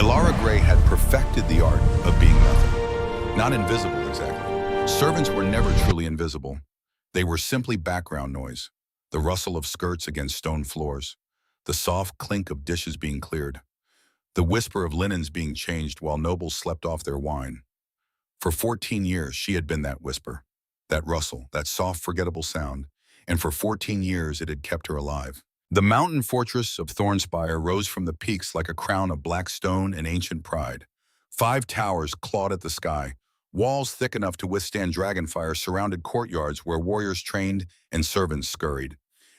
Elara Gray had perfected the art of being nothing. Not invisible, exactly. Servants were never truly invisible. They were simply background noise. The rustle of skirts against stone floors. The soft clink of dishes being cleared. The whisper of linens being changed while nobles slept off their wine. For 14 years, she had been that whisper, that rustle, that soft, forgettable sound, and for 14 years it had kept her alive. The mountain fortress of Thornspire rose from the peaks like a crown of black stone and ancient pride. 5 towers clawed at the sky. Walls thick enough to withstand dragonfire surrounded courtyards where warriors trained and servants scurried.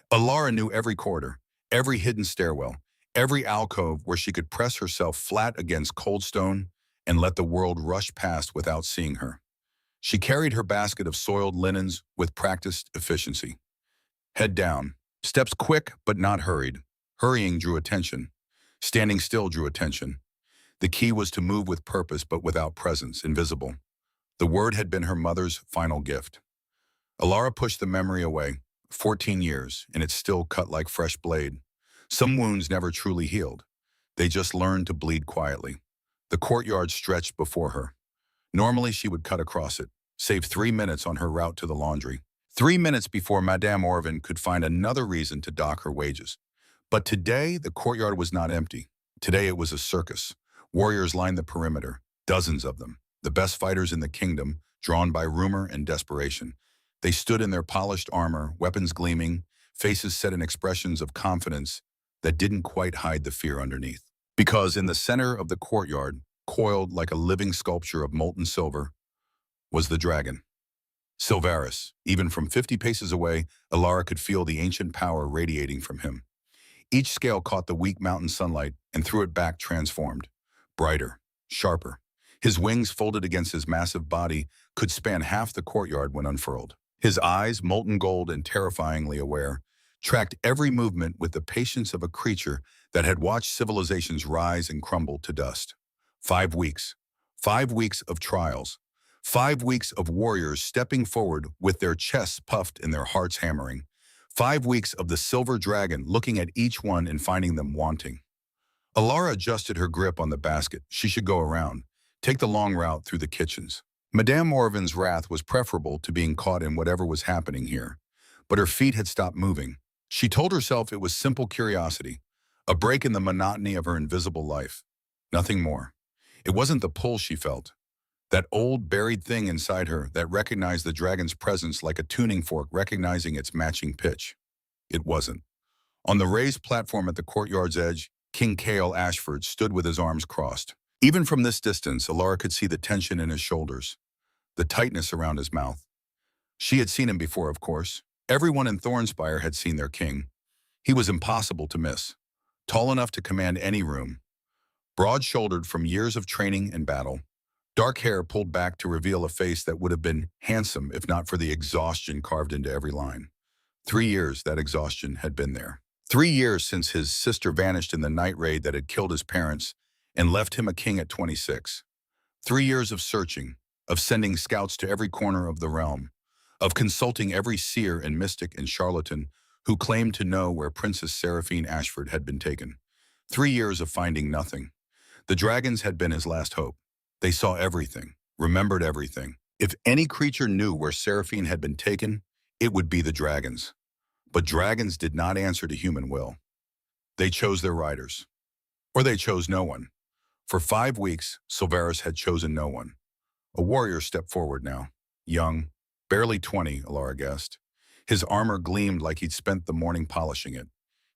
Elara knew every corridor, every hidden stairwell, every alcove where she could press herself flat against cold stone and let the world rush past without seeing her. She carried her basket of soiled linens with practiced efficiency. Head down, steps quick but not hurried. Hurrying drew attention. Standing still drew attention. The key was to move with purpose but without presence, invisible. The word had been her mother's final gift. Elara pushed the memory away. 14 years, and it still cut like fresh blade. Some wounds never truly healed. They just learned to bleed quietly. The courtyard stretched before her. Normally she would cut across it, save 3 minutes on her route to the laundry. 3 minutes before Madame Orvin could find another reason to dock her wages. But today, the courtyard was not empty. Today it was a circus. Warriors lined the perimeter, dozens of them, the best fighters in the kingdom, drawn by rumor and desperation. They stood in their polished armor, weapons gleaming, faces set in expressions of confidence that didn't quite hide the fear underneath. Because in the center of the courtyard, coiled like a living sculpture of molten silver, was the dragon. Silvarus. Even from 50 paces away, Elara could feel the ancient power radiating from him. Each scale caught the weak mountain sunlight and threw it back transformed. Brighter, sharper. His wings folded against his massive body could span half the courtyard when unfurled. His eyes, molten gold and terrifyingly aware, tracked every movement with the patience of a creature that had watched civilizations rise and crumble to dust. 5 weeks. 5 weeks of trials. 5 weeks of warriors stepping forward with their chests puffed and their hearts hammering. 5 weeks of the silver dragon looking at each one and finding them wanting. Elara adjusted her grip on the basket. She should go around, take the long route through the kitchens. Madame Orvin's wrath was preferable to being caught in whatever was happening here, but her feet had stopped moving. She told herself it was simple curiosity, a break in the monotony of her invisible life. Nothing more. It wasn't the pull she felt, that old buried thing inside her that recognized the dragon's presence like a tuning fork recognizing its matching pitch. It wasn't. On the raised platform at the courtyard's edge, King Cale Ashford stood with his arms crossed. Even from this distance, Elara could see the tension in his shoulders, the tightness around his mouth. She had seen him before, of course. Everyone in Thornspire had seen their king. He was impossible to miss, tall enough to command any room, broad-shouldered from years of training and battle, dark hair pulled back to reveal a face that would have been handsome if not for the exhaustion carved into every line. 3 years that exhaustion had been there. 3 years since his sister vanished in the night raid that had killed his parents and left him a king at 26. 3 years of searching, of sending scouts to every corner of the realm, of consulting every seer and mystic and charlatan who claimed to know where Princess Seraphine Ashford had been taken. 3 years of finding nothing. The dragons had been his last hope. They saw everything, remembered everything. If any creature knew where Seraphine had been taken, it would be the dragons. But dragons did not answer to human will. They chose their riders. Or they chose no one. For 5 weeks, Silvarus had chosen no one. A warrior stepped forward now, young, barely 20, Elara guessed. His armor gleamed like he'd spent the morning polishing it.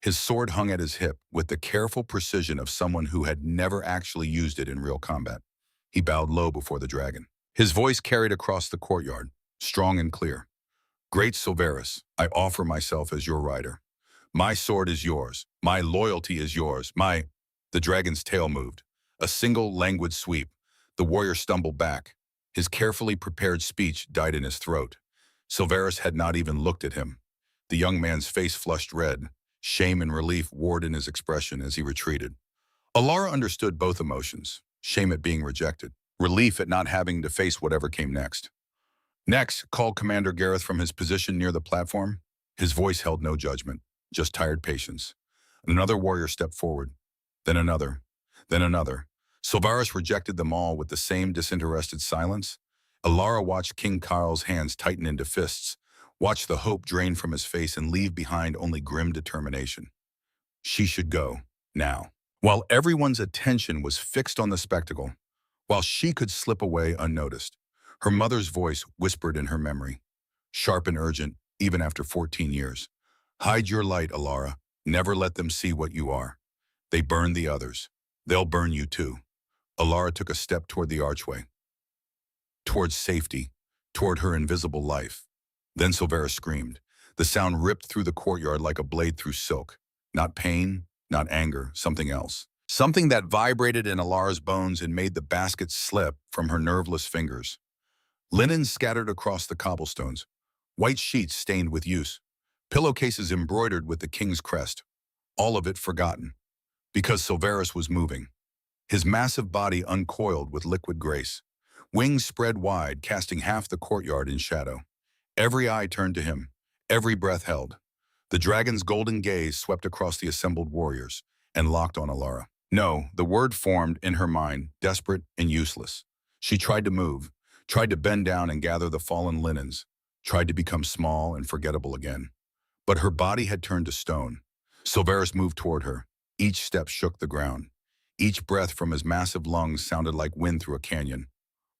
His sword hung at his hip with the careful precision of someone who had never actually used it in real combat. He bowed low before the dragon. His voice carried across the courtyard, strong and clear. Great Silvarus, I offer myself as your rider. My sword is yours. My loyalty is yours. The dragon's tail moved. A single languid sweep. The warrior stumbled back. His carefully prepared speech died in his throat. Silvarus had not even looked at him. The young man's face flushed red. Shame and relief warred in his expression as he retreated. Elara understood both emotions. Shame at being rejected. Relief at not having to face whatever came next. Next, called Commander Gareth from his position near the platform. His voice held no judgment, just tired patience. Another warrior stepped forward. Then another. Then another. Silvaris rejected them all with the same disinterested silence. Alara watched King Kyle's hands tighten into fists, watched the hope drain from his face and leave behind only grim determination. She should go, now. While everyone's attention was fixed on the spectacle, while she could slip away unnoticed, her mother's voice whispered in her memory, sharp and urgent, even after 14 years. Hide your light, Alara. Never let them see what you are. They burn the others. They'll burn you too. Alara took a step toward the archway, towards safety, toward her invisible life. Then Silvera screamed. The sound ripped through the courtyard like a blade through silk. Not pain, not anger, something else. Something that vibrated in Alara's bones and made the basket slip from her nerveless fingers. Linen scattered across the cobblestones, white sheets stained with use, pillowcases embroidered with the king's crest, all of it forgotten, because Silveris was moving. His massive body uncoiled with liquid grace, wings spread wide, casting half the courtyard in shadow. Every eye turned to him, every breath held. The dragon's golden gaze swept across the assembled warriors and locked on Alara. No, the word formed in her mind, desperate and useless. She tried to move, tried to bend down and gather the fallen linens, tried to become small and forgettable again. But her body had turned to stone. Silveris moved toward her. Each step shook the ground. Each breath from his massive lungs sounded like wind through a canyon.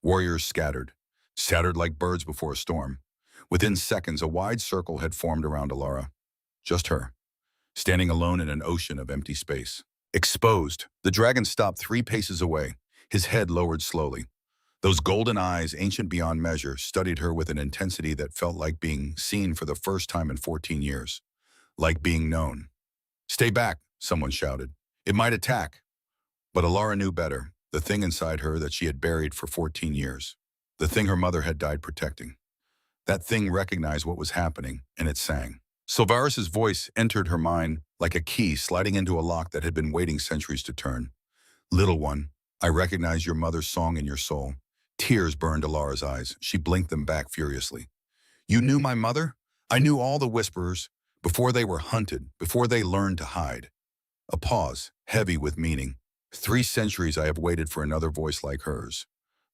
Warriors scattered like birds before a storm. Within seconds, a wide circle had formed around Alara. Just her, standing alone in an ocean of empty space. Exposed, the dragon stopped 3 paces away, his head lowered slowly. Those golden eyes, ancient beyond measure, studied her with an intensity that felt like being seen for the first time in 14 years. Like being known. Stay back, someone shouted. It might attack. But Alara knew better, the thing inside her that she had buried for 14 years. The thing her mother had died protecting. That thing recognized what was happening, and it sang. Silvaris's voice entered her mind like a key sliding into a lock that had been waiting centuries to turn. Little one, I recognize your mother's song in your soul. Tears burned Alara's eyes. She blinked them back furiously. You knew my mother? I knew all the whisperers, before they were hunted, before they learned to hide. A pause, heavy with meaning. 3 centuries I have waited for another voice like hers.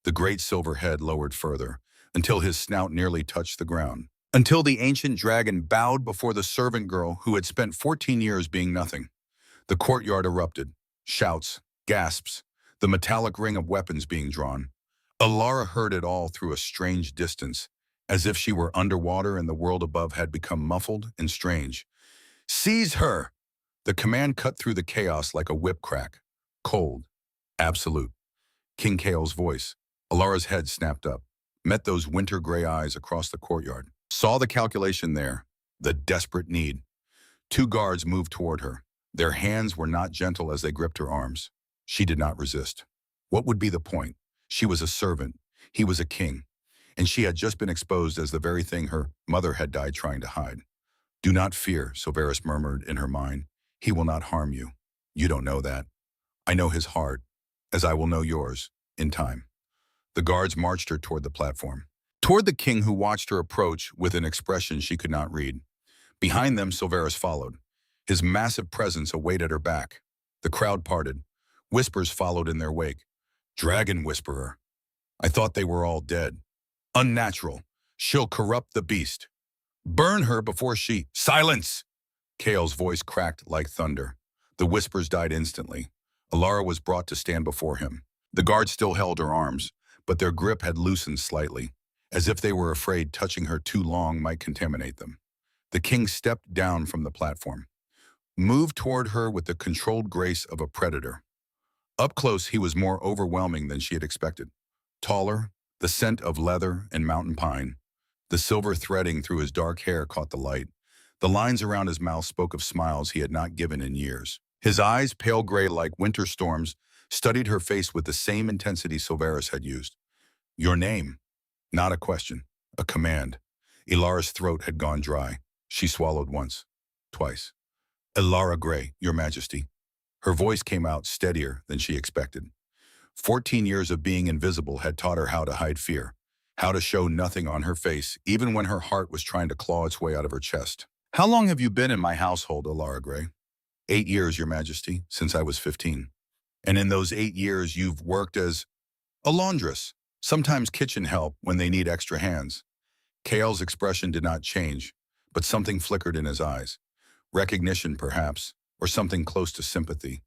The great silver head lowered further, until his snout nearly touched the ground. Until the ancient dragon bowed before the servant girl who had spent 14 years being nothing. The courtyard erupted. Shouts, gasps, the metallic ring of weapons being drawn. Alara heard it all through a strange distance, as if she were underwater and the world above had become muffled and strange. Seize her! The command cut through the chaos like a whip crack. Cold. Absolute. King Kale's voice. Alara's head snapped up, met those winter gray eyes across the courtyard. Saw the calculation there, the desperate need. 2 guards moved toward her. Their hands were not gentle as they gripped her arms. She did not resist. What would be the point? She was a servant. He was a king. And she had just been exposed as the very thing her mother had died trying to hide. Do not fear, Silveris murmured in her mind. He will not harm you. You don't know that. I know his heart, as I will know yours, in time. The guards marched her toward the platform. Toward the king who watched her approach with an expression she could not read. Behind them, Silveris followed. His massive presence awaited her back. The crowd parted. Whispers followed in their wake. Dragon whisperer. I thought they were all dead. Unnatural. She'll corrupt the beast. Burn her before she— Silence! Kale's voice cracked like thunder. The whispers died instantly. Alara was brought to stand before him. The guards still held her arms, but their grip had loosened slightly, as if they were afraid touching her too long might contaminate them. The king stepped down from the platform, moved toward her with the controlled grace of a predator. Up close, he was more overwhelming than she had expected. Taller, the scent of leather and mountain pine. The silver threading through his dark hair caught the light. The lines around his mouth spoke of smiles he had not given in years. His eyes, pale gray like winter storms, studied her face with the same intensity Silveris had used. Your name. Not a question, a command. Ilara's throat had gone dry. She swallowed once, twice. Alara Grey, Your Majesty. Her voice came out steadier than she expected. 14 years of being invisible had taught her how to hide fear, how to show nothing on her face, even when her heart was trying to claw its way out of her chest. How long have you been in my household, Alara Grey? 8 years, Your Majesty, since I was 15. And in those 8 years, you've worked as a laundress, sometimes kitchen help when they need extra hands. Kael's expression did not change, but something flickered in his eyes. Recognition, perhaps, or something close to sympathy.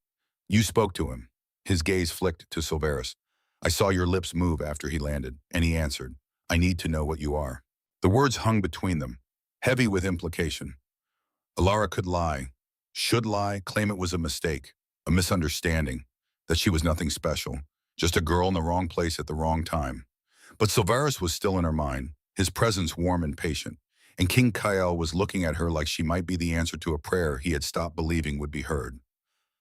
You spoke to him. His gaze flicked to Silveris. I saw your lips move after he landed, and he answered, I need to know what you are. The words hung between them, heavy with implication. Alara could lie, should lie, claim it was a mistake, a misunderstanding, that she was nothing special, just a girl in the wrong place at the wrong time. But Silveris was still in her mind, his presence warm and patient, and King Kael was looking at her like she might be the answer to a prayer he had stopped believing would be heard.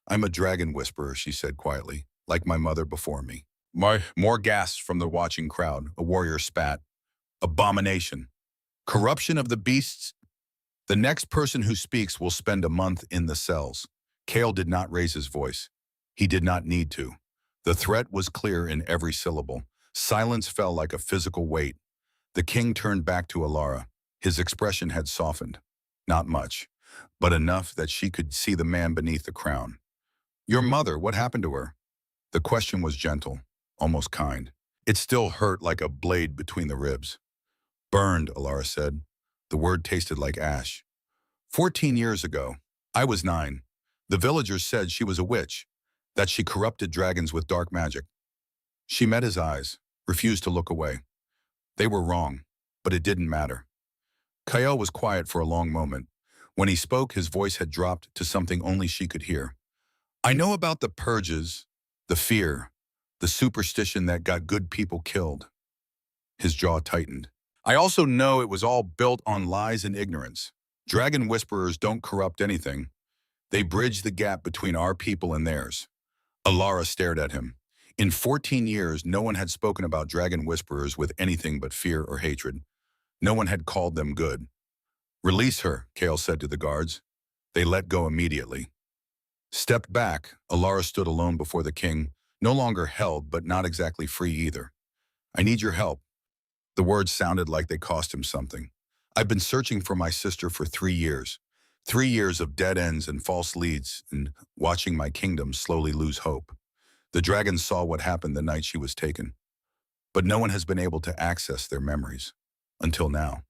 I'm a dragon whisperer, she said quietly, like my mother before me. More gasps from the watching crowd, a warrior spat. Abomination. Corruption of the beasts. The next person who speaks will spend a month in the cells. Kael did not raise his voice. He did not need to. The threat was clear in every syllable. Silence fell like a physical weight. The king turned back to Alara. His expression had softened. Not much, but enough that she could see the man beneath the crown. Your mother, what happened to her? The question was gentle, almost kind. It still hurt like a blade between the ribs. Burned, Alara said. The word tasted like ash. 14 years ago, I was 9. The villagers said she was a witch, that she corrupted dragons with dark magic. She met his eyes, refused to look away. They were wrong, but it didn't matter. Kael was quiet for a long moment. When he spoke, his voice had dropped to something only she could hear. I know about the purges, the fear, the superstition that got good people killed. His jaw tightened. I also know it was all built on lies and ignorance. Dragon whisperers don't corrupt anything. They bridge the gap between our people and theirs. Alara stared at him. In 14 years, no one had spoken about dragon whisperers with anything but fear or hatred. No one had called them good. Release her, Kael said to the guards. They let go immediately. Stepped back, Alara stood alone before the king, no longer held but not exactly free either. I need your help. The words sounded like they cost him something. I've been searching for my sister for 3 years. 3 years of dead ends and false leads, and watching my kingdom slowly lose hope. The dragons saw what happened the night she was taken. But no one has been able to access their memories. Until now.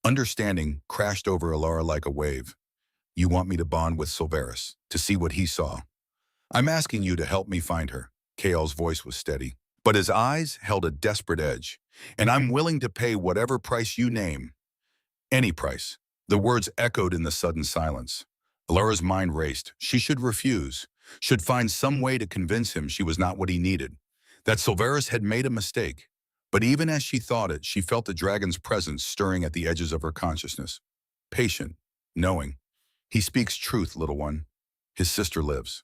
Understanding crashed over Alara like a wave. You want me to bond with Silveris, to see what he saw. I'm asking you to help me find her. Kael's voice was steady, but his eyes held a desperate edge. And I'm willing to pay whatever price you name. Any price. The words echoed in the sudden silence. Alara's mind raced. She should refuse, should find some way to convince him she was not what he needed, that Silveris had made a mistake. But even as she thought it, she felt the dragon's presence stirring at the edges of her consciousness. Patient, knowing. He speaks truth, little one. His sister lives.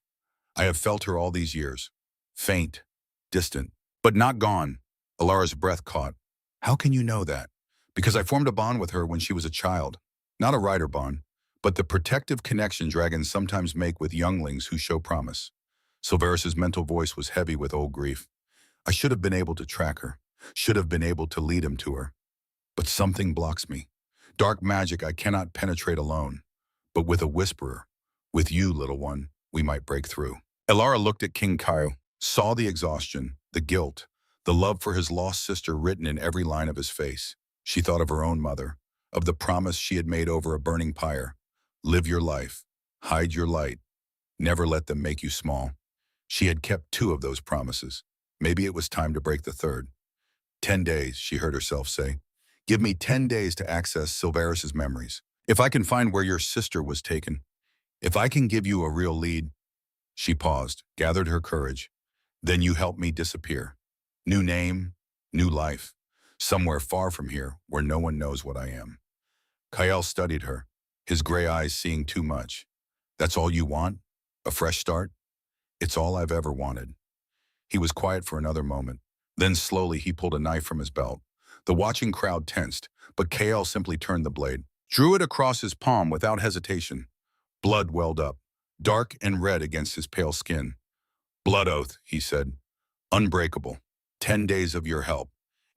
I have felt her all these years. Faint, distant, but not gone. Alara's breath caught. How can you know that? Because I formed a bond with her when she was a child. Not a rider bond, but the protective connection dragons sometimes make with younglings who show promise. Silveris's mental voice was heavy with old grief. I should have been able to track her, should have been able to lead him to her. But something blocks me. Dark magic I cannot penetrate alone. But with a whisperer, with you, little one, we might break through. Alara looked at King Kael, saw the exhaustion, the guilt, the love for his lost sister written in every line of his face. She thought of her own mother, of the promise she had made over a burning pyre. Live your life, hide your light, never let them make you small. She had kept 2 of those promises. Maybe it was time to break the 3rd. 10 days, she heard herself say. Give me 10 days to access Silveris's memories. If I can find where your sister was taken, if I can give you a real lead. She paused, gathered her courage. Then you help me disappear. New name, new life. Somewhere far from here, where no one knows what I am. Kael studied her, his gray eyes seeing too much. That's all you want? A fresh start? It's all I've ever wanted. He was quiet for another moment. Then slowly he pulled a knife from his belt. The watching crowd tensed, but Kael simply turned the blade, drew it across his palm without hesitation. Blood welled up, dark and red against his pale skin. Blood oath, he said. Unbreakable. 10 days of your help.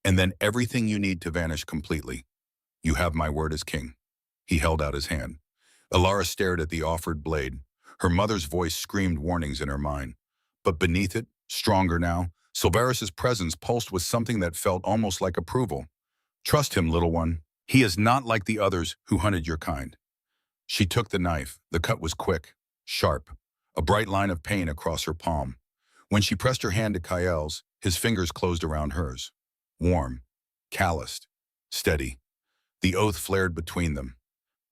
And then everything you need to vanish completely. You have my word as king. He held out his hand. Alara stared at the offered blade. Her mother's voice screamed warnings in her mind. But beneath it, stronger now, Silveris's presence pulsed with something that felt almost like approval. Trust him, little one. He is not like the others who hunted your kind. She took the knife. The cut was quick, sharp, a bright line of pain across her palm. When she pressed her hand to Kael's, his fingers closed around hers. Warm, calloused, steady. The oath flared between them,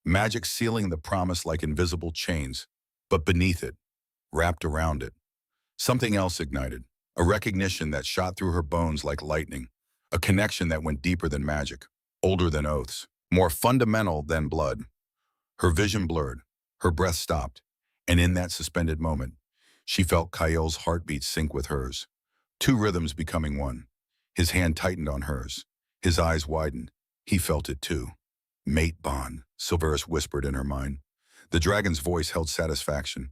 magic sealing the promise like invisible chains. But beneath it, wrapped around it, something else ignited, a recognition that shot through her bones like lightning, a connection that went deeper than magic, older than oaths, more fundamental than blood. Her vision blurred, her breath stopped, and in that suspended moment, she felt Kael's heartbeat sync with hers, two rhythms becoming one. His hand tightened on hers, his eyes widened. He felt it too. Mate bond, Silveris whispered in her mind. The dragon's voice held satisfaction.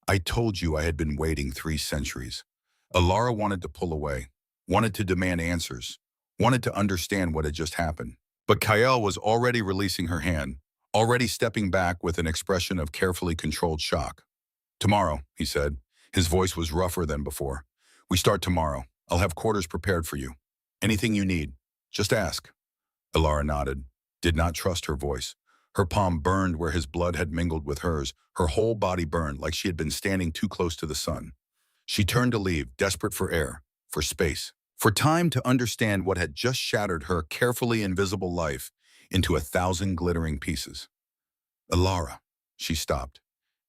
I told you I had been waiting 3 centuries. Alara wanted to pull away, wanted to demand answers, wanted to understand what had just happened. But Kael was already releasing her hand, already stepping back with an expression of carefully controlled shock. Tomorrow, he said. His voice was rougher than before. We start tomorrow. I'll have quarters prepared for you. Anything you need, just ask. Alara nodded, did not trust her voice. Her palm burned where his blood had mingled with hers. Her whole body burned like she had been standing too close to the sun. She turned to leave, desperate for air, for space, for time to understand what had just shattered her carefully invisible life into 1,000 glittering pieces. Alara, she stopped,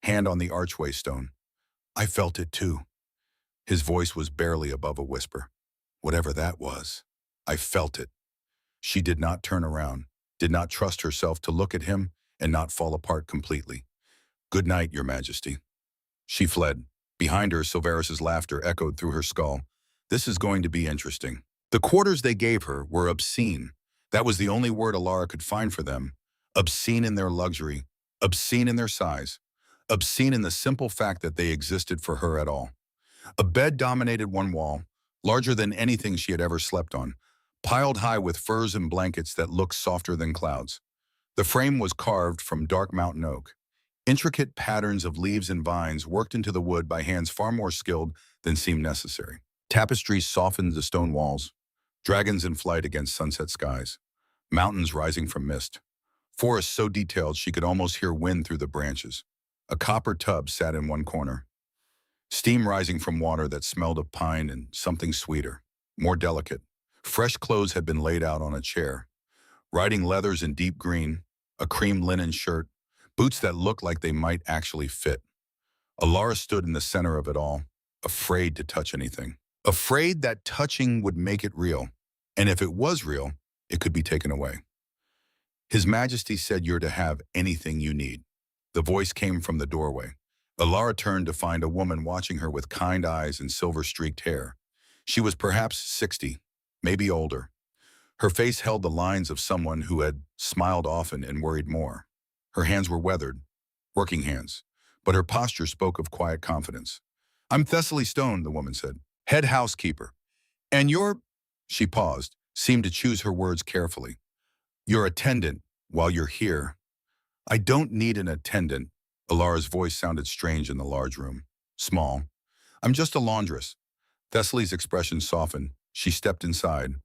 hand on the archway stone. I felt it too. His voice was barely above a whisper. Whatever that was, I felt it. She did not turn around, did not trust herself to look at him and not fall apart completely. Good night, Your Majesty. She fled. Behind her, Silveris's laughter echoed through her skull. This is going to be interesting. The quarters they gave her were obscene. That was the only word Alara could find for them. Obscene in their luxury, obscene in their size, obscene in the simple fact that they existed for her at all. A bed dominated one wall, larger than anything she had ever slept on, piled high with furs and blankets that looked softer than clouds. The frame was carved from dark mountain oak. Intricate patterns of leaves and vines worked into the wood by hands far more skilled than seemed necessary. Tapestries softened the stone walls, dragons in flight against sunset skies, mountains rising from mist. Forests so detailed she could almost hear wind through the branches. A copper tub sat in one corner, steam rising from water that smelled of pine and something sweeter, more delicate. Fresh clothes had been laid out on a chair. Riding leathers in deep green, a cream linen shirt, boots that looked like they might actually fit. Alara stood in the center of it all, afraid to touch anything. Afraid that touching would make it real. And if it was real, it could be taken away. His Majesty said you're to have anything you need. The voice came from the doorway. Alara turned to find a woman watching her with kind eyes and silver-streaked hair. She was perhaps 60, maybe older. Her face held the lines of someone who had smiled often and worried more. Her hands were weathered, working hands, but her posture spoke of quiet confidence. I'm Thessaly Stone, the woman said, head housekeeper. And you're, she paused, seemed to choose her words carefully. Your attendant while you're here. I don't need an attendant. Alara's voice sounded strange in the large room. Small. I'm just a laundress. Thessaly's expression softened. She stepped inside,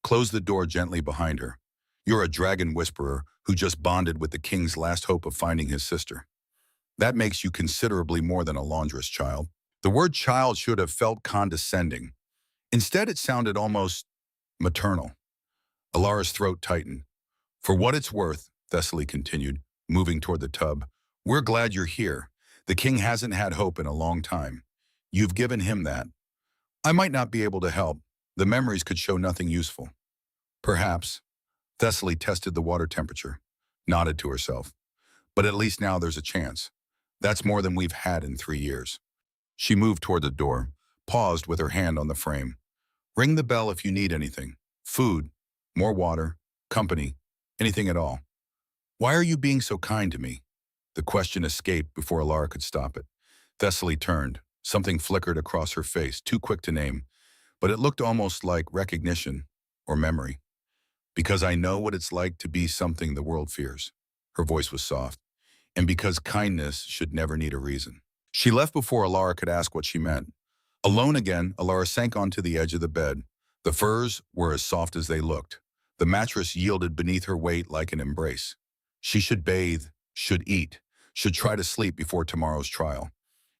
closed the door gently behind her. You're a dragon whisperer who just bonded with the king's last hope of finding his sister. That makes you considerably more than a laundress, child. The word child should have felt condescending. Instead, it sounded almost maternal. Alara's throat tightened. For what it's worth, Thessaly continued, moving toward the tub, we're glad you're here. The king hasn't had hope in a long time. You've given him that. I might not be able to help. The memories could show nothing useful. Perhaps. Thessaly tested the water temperature, nodded to herself. But at least now there's a chance. That's more than we've had in 3 years. She moved toward the door, paused with her hand on the frame. Ring the bell if you need anything. Food, more water, company, anything at all. Why are you being so kind to me? The question escaped before Alara could stop it. Thessaly turned. Something flickered across her face, too quick to name, but it looked almost like recognition or memory. Because I know what it's like to be something the world fears. Her voice was soft. And because kindness should never need a reason. She left before Alara could ask what she meant. Alone again, Alara sank onto the edge of the bed. The furs were as soft as they looked. The mattress yielded beneath her weight like an embrace. She should bathe, should eat, should try to sleep before tomorrow's trial.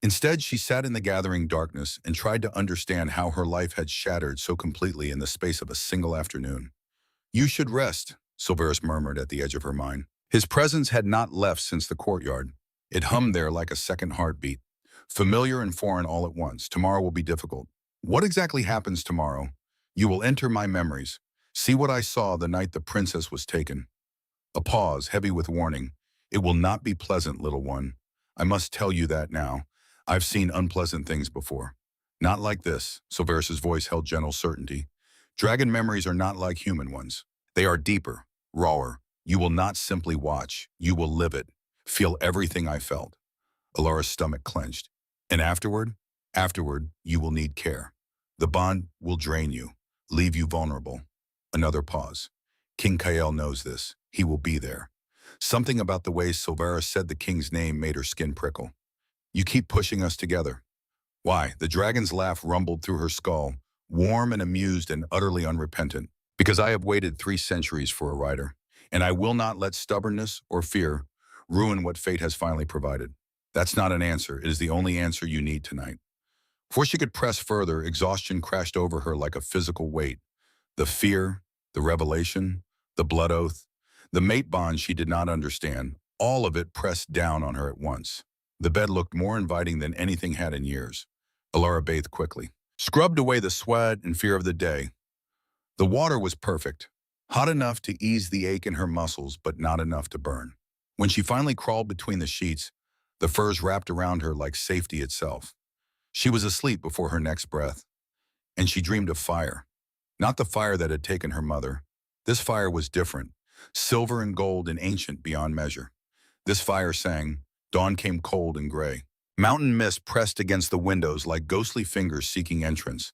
Instead, she sat in the gathering darkness and tried to understand how her life had shattered so completely in the space of a single afternoon. You should rest, Silverus murmured at the edge of her mind. His presence had not left since the courtyard. It hummed there like a second heartbeat. Familiar and foreign all at once. Tomorrow will be difficult. What exactly happens tomorrow? You will enter my memories. See what I saw the night the princess was taken. A pause, heavy with warning. It will not be pleasant, little one. I must tell you that now. I've seen unpleasant things before. Not like this, Silverus's voice held gentle certainty. Dragon memories are not like human ones. They are deeper, rawer. You will not simply watch. You will live it. Feel everything I felt. Alara's stomach clenched. And afterward? Afterward, you will need care. The bond will drain you, leave you vulnerable. Another pause. King Kael knows this. He will be there. Something about the way Silvera said the king's name made her skin prickle. You keep pushing us together. Why? The dragon's laugh rumbled through her skull, warm and amused and utterly unrepentant. Because I have waited 3 centuries for a rider, and I will not let stubbornness or fear ruin what fate has finally provided. That's not an answer. It is the only answer you need tonight. Before she could press further, exhaustion crashed over her like a physical weight. The fear, the revelation, the blood oath, the mate bond she did not understand, all of it pressed down on her at once. The bed looked more inviting than anything had in years. Alara bathed quickly, scrubbed away the sweat and fear of the day. The water was perfect, hot enough to ease the ache in her muscles, but not enough to burn. When she finally crawled between the sheets, the furs wrapped around her like safety itself. She was asleep before her next breath, and she dreamed of fire. Not the fire that had taken her mother. This fire was different, silver and gold and ancient beyond measure. This fire sang, dawn came cold and gray. Mountain mist pressed against the windows like ghostly fingers seeking entrance.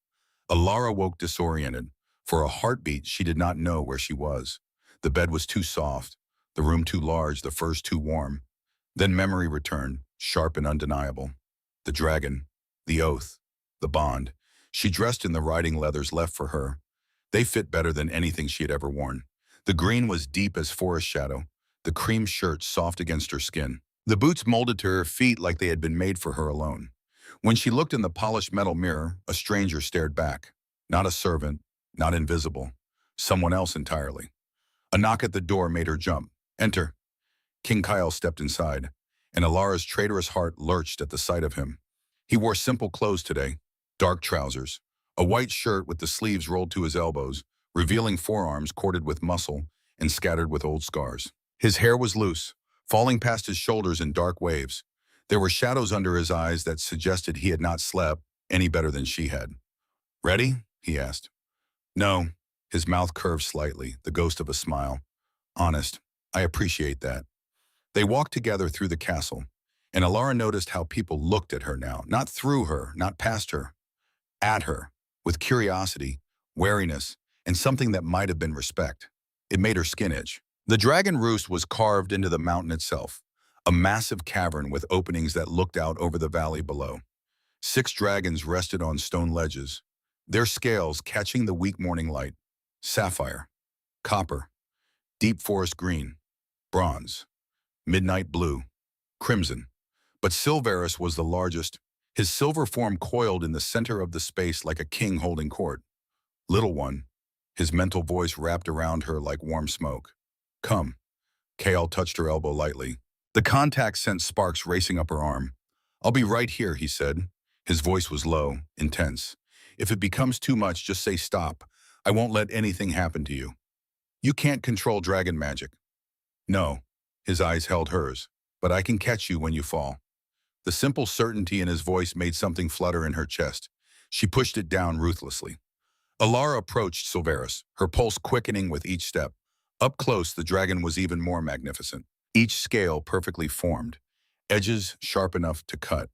Alara woke disoriented. For a heartbeat, she did not know where she was. The bed was too soft, the room too large, the furs too warm. Then memory returned, sharp and undeniable. The dragon, the oath, the bond. She dressed in the riding leathers left for her. They fit better than anything she had ever worn. The green was deep as forest shadow, the cream shirt soft against her skin. The boots molded to her feet like they had been made for her alone. When she looked in the polished metal mirror, a stranger stared back. Not a servant, not invisible. Someone else entirely. A knock at the door made her jump. Enter. King Kyle stepped inside, and Alara's traitorous heart lurched at the sight of him. He wore simple clothes today, dark trousers, a white shirt with the sleeves rolled to his elbows, revealing forearms corded with muscle and scattered with old scars. His hair was loose, falling past his shoulders in dark waves. There were shadows under his eyes that suggested he had not slept any better than she had. Ready? He asked. No. His mouth curved slightly, the ghost of a smile. Honest, I appreciate that. They walked together through the castle, and Alara noticed how people looked at her now, not through her, not past her, at her, with curiosity, wariness, and something that might have been respect. It made her skin itch. The dragon roost was carved into the mountain itself, a massive cavern with openings that looked out over the valley below. 6 dragons rested on stone ledges, their scales catching the weak morning light. Sapphire, copper, deep forest green, bronze, midnight blue, crimson. But Silverus was the largest, his silver form coiled in the center of the space like a king holding court. Little one, his mental voice wrapped around her like warm smoke. Come. Kael touched her elbow lightly. The contact sent sparks racing up her arm. I'll be right here, he said. His voice was low, intense. If it becomes too much, just say stop. I won't let anything happen to you. You can't control dragon magic. No. His eyes held hers. But I can catch you when you fall. The simple certainty in his voice made something flutter in her chest. She pushed it down ruthlessly. Alara approached Silverus, her pulse quickening with each step. Up close, the dragon was even more magnificent. Each scale perfectly formed, edges sharp enough to cut.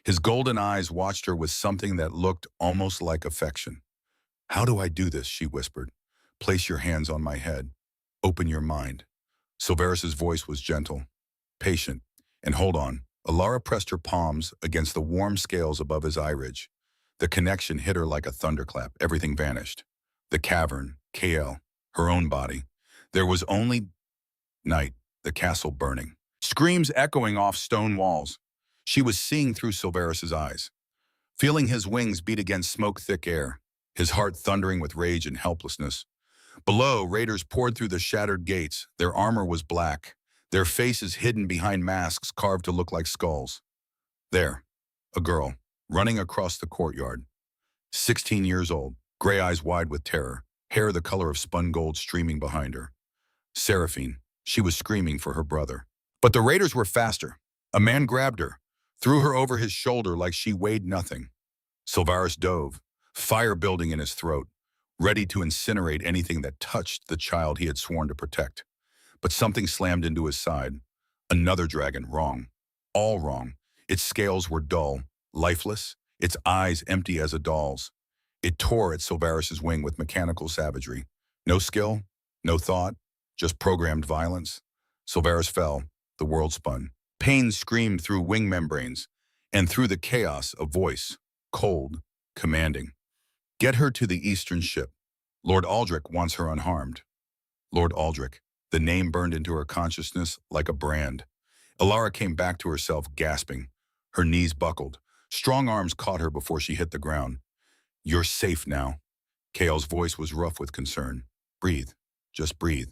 His golden eyes watched her with something that looked almost like affection. How do I do this? She whispered. Place your hands on my head. Open your mind. Silverus's voice was gentle, patient, and hold on. Alara pressed her palms against the warm scales above his eye ridge. The connection hit her like a thunderclap. Everything vanished. The cavern, KL, her own body. There was only night, the castle burning. Screams echoing off stone walls. She was seeing through Silveris's eyes, feeling his wings beat against smoke-thick air, his heart thundering with rage and helplessness. Below, raiders poured through the shattered gates. Their armor was black, their faces hidden behind masks carved to look like skulls. There, a girl, running across the courtyard. 16 years old, gray eyes wide with terror, hair the color of spun gold streaming behind her. Seraphine, she was screaming for her brother. But the raiders were faster. A man grabbed her, threw her over his shoulder like she weighed nothing. Silveris dove, fire building in his throat, ready to incinerate anything that touched the child he had sworn to protect. But something slammed into his side. Another dragon, wrong. All wrong. Its scales were dull, lifeless, its eyes empty as a doll's. It tore at Silveris's wing with mechanical savagery. No skill, no thought, just programmed violence. Silveris fell, the world spun. Pain screamed through wing membranes, and through the chaos, a voice, cold, commanding. Get her to the eastern ship. Lord Aldrich wants her unharmed. Lord Aldrich, the name burned into her consciousness like a brand. Alara came back to herself, gasping. Her knees buckled. Strong arms caught her before she hit the ground. You're safe now. Kale's voice was rough with concern. Breathe. Just breathe.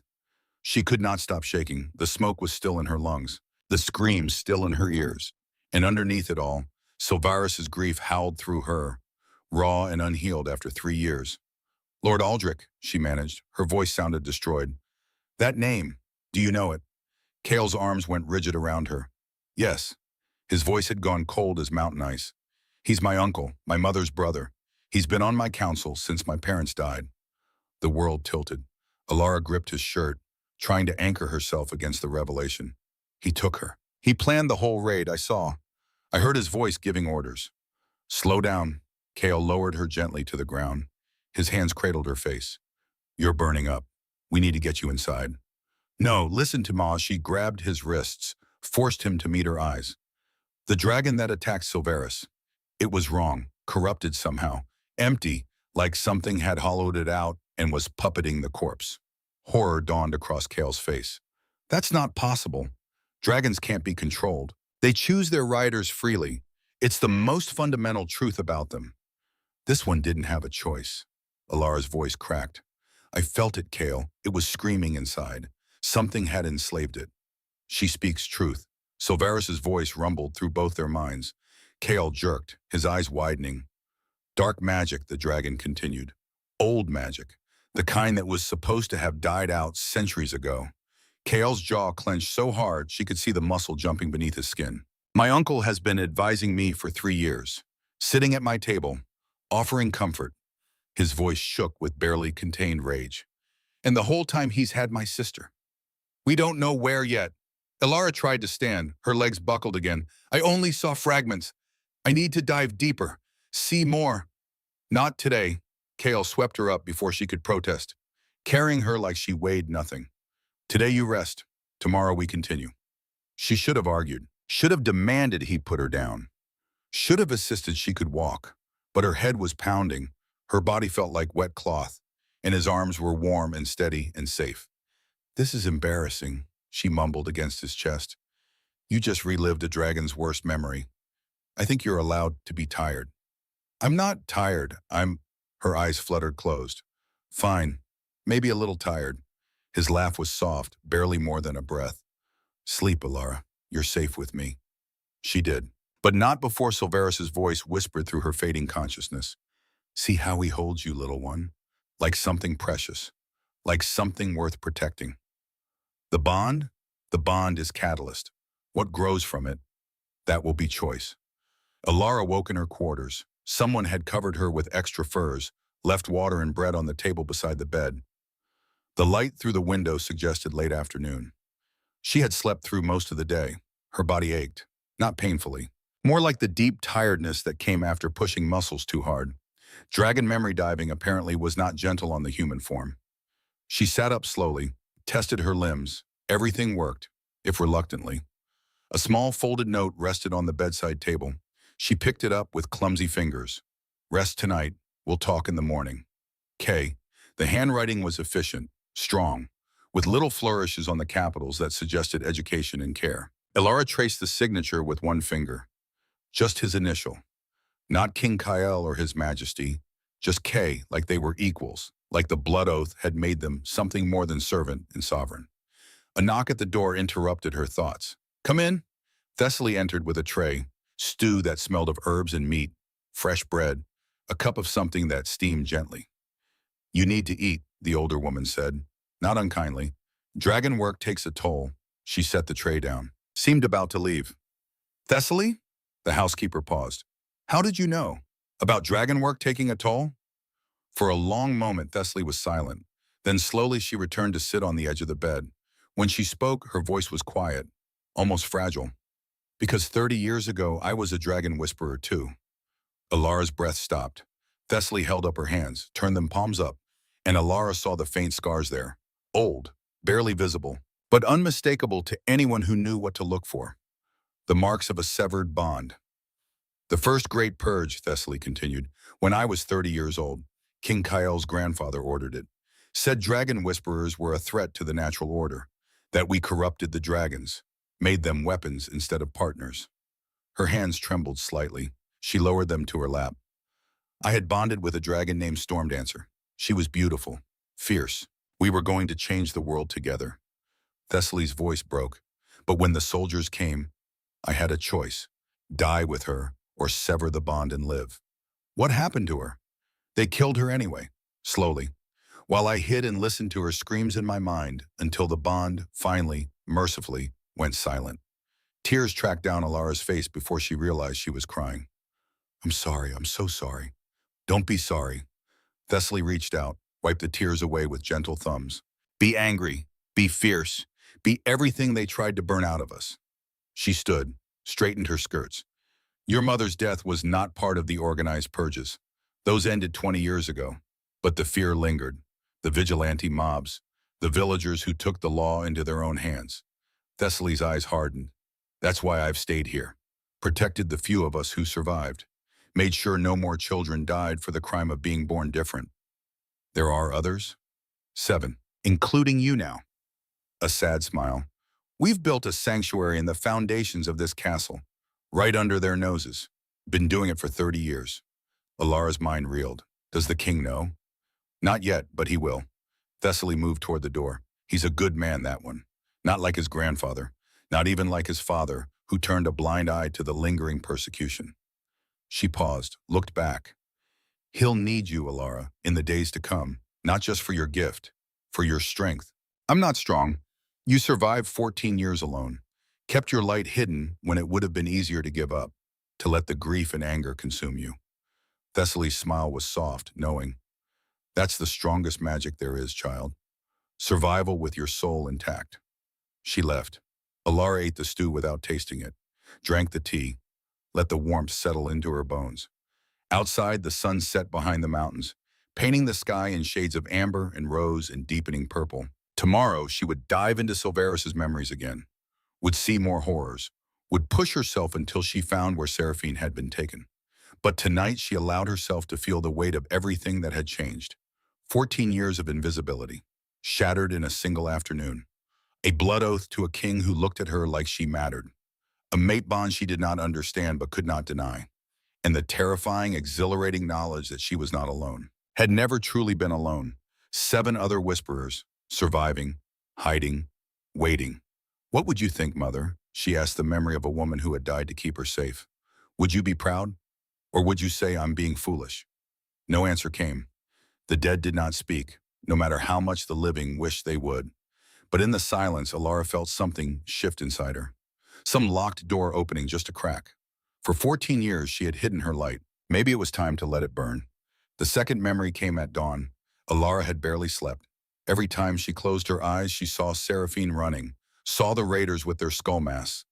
She could not stop shaking. The smoke was still in her lungs, the screams still in her ears. And underneath it all, Silveris's grief howled through her, raw and unhealed after 3 years. Lord Aldrich, she managed. Her voice sounded destroyed. That name, do you know it? Kale's arms went rigid around her. Yes. His voice had gone cold as mountain ice. He's my uncle, my mother's brother. He's been on my council since my parents died. The world tilted. Alara gripped his shirt, trying to anchor herself against the revelation. He took her. He planned the whole raid, I saw. I heard his voice giving orders. Slow down. Kale lowered her gently to the ground. His hands cradled her face. You're burning up. We need to get you inside. No, listen to Ma. She grabbed his wrists, forced him to meet her eyes. The dragon that attacked Silveris. It was wrong, corrupted somehow, empty, like something had hollowed it out and was puppeting the corpse. Horror dawned across Kale's face. That's not possible. Dragons can't be controlled. They choose their riders freely. It's the most fundamental truth about them. This one didn't have a choice. Alara's voice cracked. I felt it, Kale. It was screaming inside. Something had enslaved it. She speaks truth. Silveris's voice rumbled through both their minds. Kale jerked, his eyes widening. Dark magic, the dragon continued. Old magic. The kind that was supposed to have died out centuries ago. Kale's jaw clenched so hard she could see the muscle jumping beneath his skin. My uncle has been advising me for 3 years, sitting at my table, offering comfort. His voice shook with barely contained rage. And the whole time he's had my sister. We don't know where yet. Alara tried to stand, her legs buckled again. I only saw fragments. I need to dive deeper, see more. Not today. Kale swept her up before she could protest, carrying her like she weighed nothing. Today you rest. Tomorrow we continue. She should have argued, should have demanded he put her down, should have insisted she could walk, but her head was pounding, her body felt like wet cloth, and his arms were warm and steady and safe. This is embarrassing, she mumbled against his chest. You just relived a dragon's worst memory. I think you're allowed to be tired. I'm not tired, Her eyes fluttered closed. Fine, maybe a little tired. His laugh was soft, barely more than a breath. Sleep, Alara. You're safe with me. She did, but not before Silveris's voice whispered through her fading consciousness. See how he holds you, little one, like something precious, like something worth protecting. The bond? The bond is catalyst. What grows from it? That will be choice. Alara woke in her quarters. Someone had covered her with extra furs, left water and bread on the table beside the bed. The light through the window suggested late afternoon. She had slept through most of the day. Her body ached, not painfully, more like the deep tiredness that came after pushing muscles too hard. Dragon memory diving apparently was not gentle on the human form. She sat up slowly, tested her limbs. Everything worked, if reluctantly. A small folded note rested on the bedside table. She picked it up with clumsy fingers. Rest tonight. We'll talk in the morning. K. The handwriting was efficient, strong, with little flourishes on the capitals that suggested education and care. Elara traced the signature with one finger, just his initial. Not King Kyle or His Majesty, just K, like they were equals, like the blood oath had made them something more than servant and sovereign. A knock at the door interrupted her thoughts. Come in. Thessaly entered with a tray, stew that smelled of herbs and meat, fresh bread, a cup of something that steamed gently. You need to eat, the older woman said, not unkindly. Dragon work takes a toll. She set the tray down, seemed about to leave. Thessaly? The housekeeper paused. How did you know? About dragon work taking a toll? For a long moment, Thessaly was silent. Then slowly she returned to sit on the edge of the bed. When she spoke, her voice was quiet, almost fragile. Because 30 years ago, I was a dragon whisperer too. Alara's breath stopped. Thessaly held up her hands, turned them palms up, and Alara saw the faint scars there. Old, barely visible, but unmistakable to anyone who knew what to look for. The marks of a severed bond. The first great purge, Thessaly continued, when I was 30 years old, King Kyle's grandfather ordered it. Said dragon whisperers were a threat to the natural order, that we corrupted the dragons, made them weapons instead of partners. Her hands trembled slightly. She lowered them to her lap. I had bonded with a dragon named Stormdancer. She was beautiful, fierce. We were going to change the world together. Thessaly's voice broke. But when the soldiers came, I had a choice. Die with her or sever the bond and live. What happened to her? They killed her anyway, slowly, while I hid and listened to her screams in my mind until the bond, finally, mercifully, went silent. Tears tracked down Alara's face before she realized she was crying. I'm sorry, I'm so sorry. Don't be sorry. Thessaly reached out, wiped the tears away with gentle thumbs. Be angry, be fierce, be everything they tried to burn out of us. She stood, straightened her skirts. Your mother's death was not part of the organized purges. Those ended 20 years ago. But the fear lingered. The vigilante mobs, the villagers who took the law into their own hands. Thessaly's eyes hardened. That's why I've stayed here. Protected the few of us who survived. Made sure no more children died for the crime of being born different. There are others? 7, including you now. A sad smile. We've built a sanctuary in the foundations of this castle, right under their noses. Been doing it for 30 years. Alara's mind reeled. Does the king know? Not yet, but he will. Thessaly moved toward the door. He's a good man, that one. Not like his grandfather. Not even like his father, who turned a blind eye to the lingering persecution. She paused, looked back. He'll need you, Alara, in the days to come, not just for your gift, for your strength. I'm not strong. You survived 14 years alone, kept your light hidden when it would have been easier to give up, to let the grief and anger consume you. Thessaly's smile was soft, knowing. That's the strongest magic there is, child. Survival with your soul intact. She left. Alara ate the stew without tasting it, drank the tea, let the warmth settle into her bones. Outside, the sun set behind the mountains, painting the sky in shades of amber and rose and deepening purple. Tomorrow, she would dive into Silveris's memories again, would see more horrors, would push herself until she found where Seraphine had been taken. But tonight, she allowed herself to feel the weight of everything that had changed. 14 years of invisibility, shattered in a single afternoon. A blood oath to a king who looked at her like she mattered. A mate bond she did not understand but could not deny. And the terrifying, exhilarating knowledge that she was not alone. Had never truly been alone. 7 other whisperers, surviving, hiding, waiting. What would you think, Mother? She asked the memory of a woman who had died to keep her safe. Would you be proud? Or would you say I'm being foolish? No answer came. The dead did not speak, no matter how much the living wished they would. But in the silence, Alara felt something shift inside her. Some locked door opening just a crack. For 14 years, she had hidden her light. Maybe it was time to let it burn. The second memory came at dawn. Alara had barely slept. Every time she closed her eyes, she saw Seraphine running, saw the raiders with their skull masks,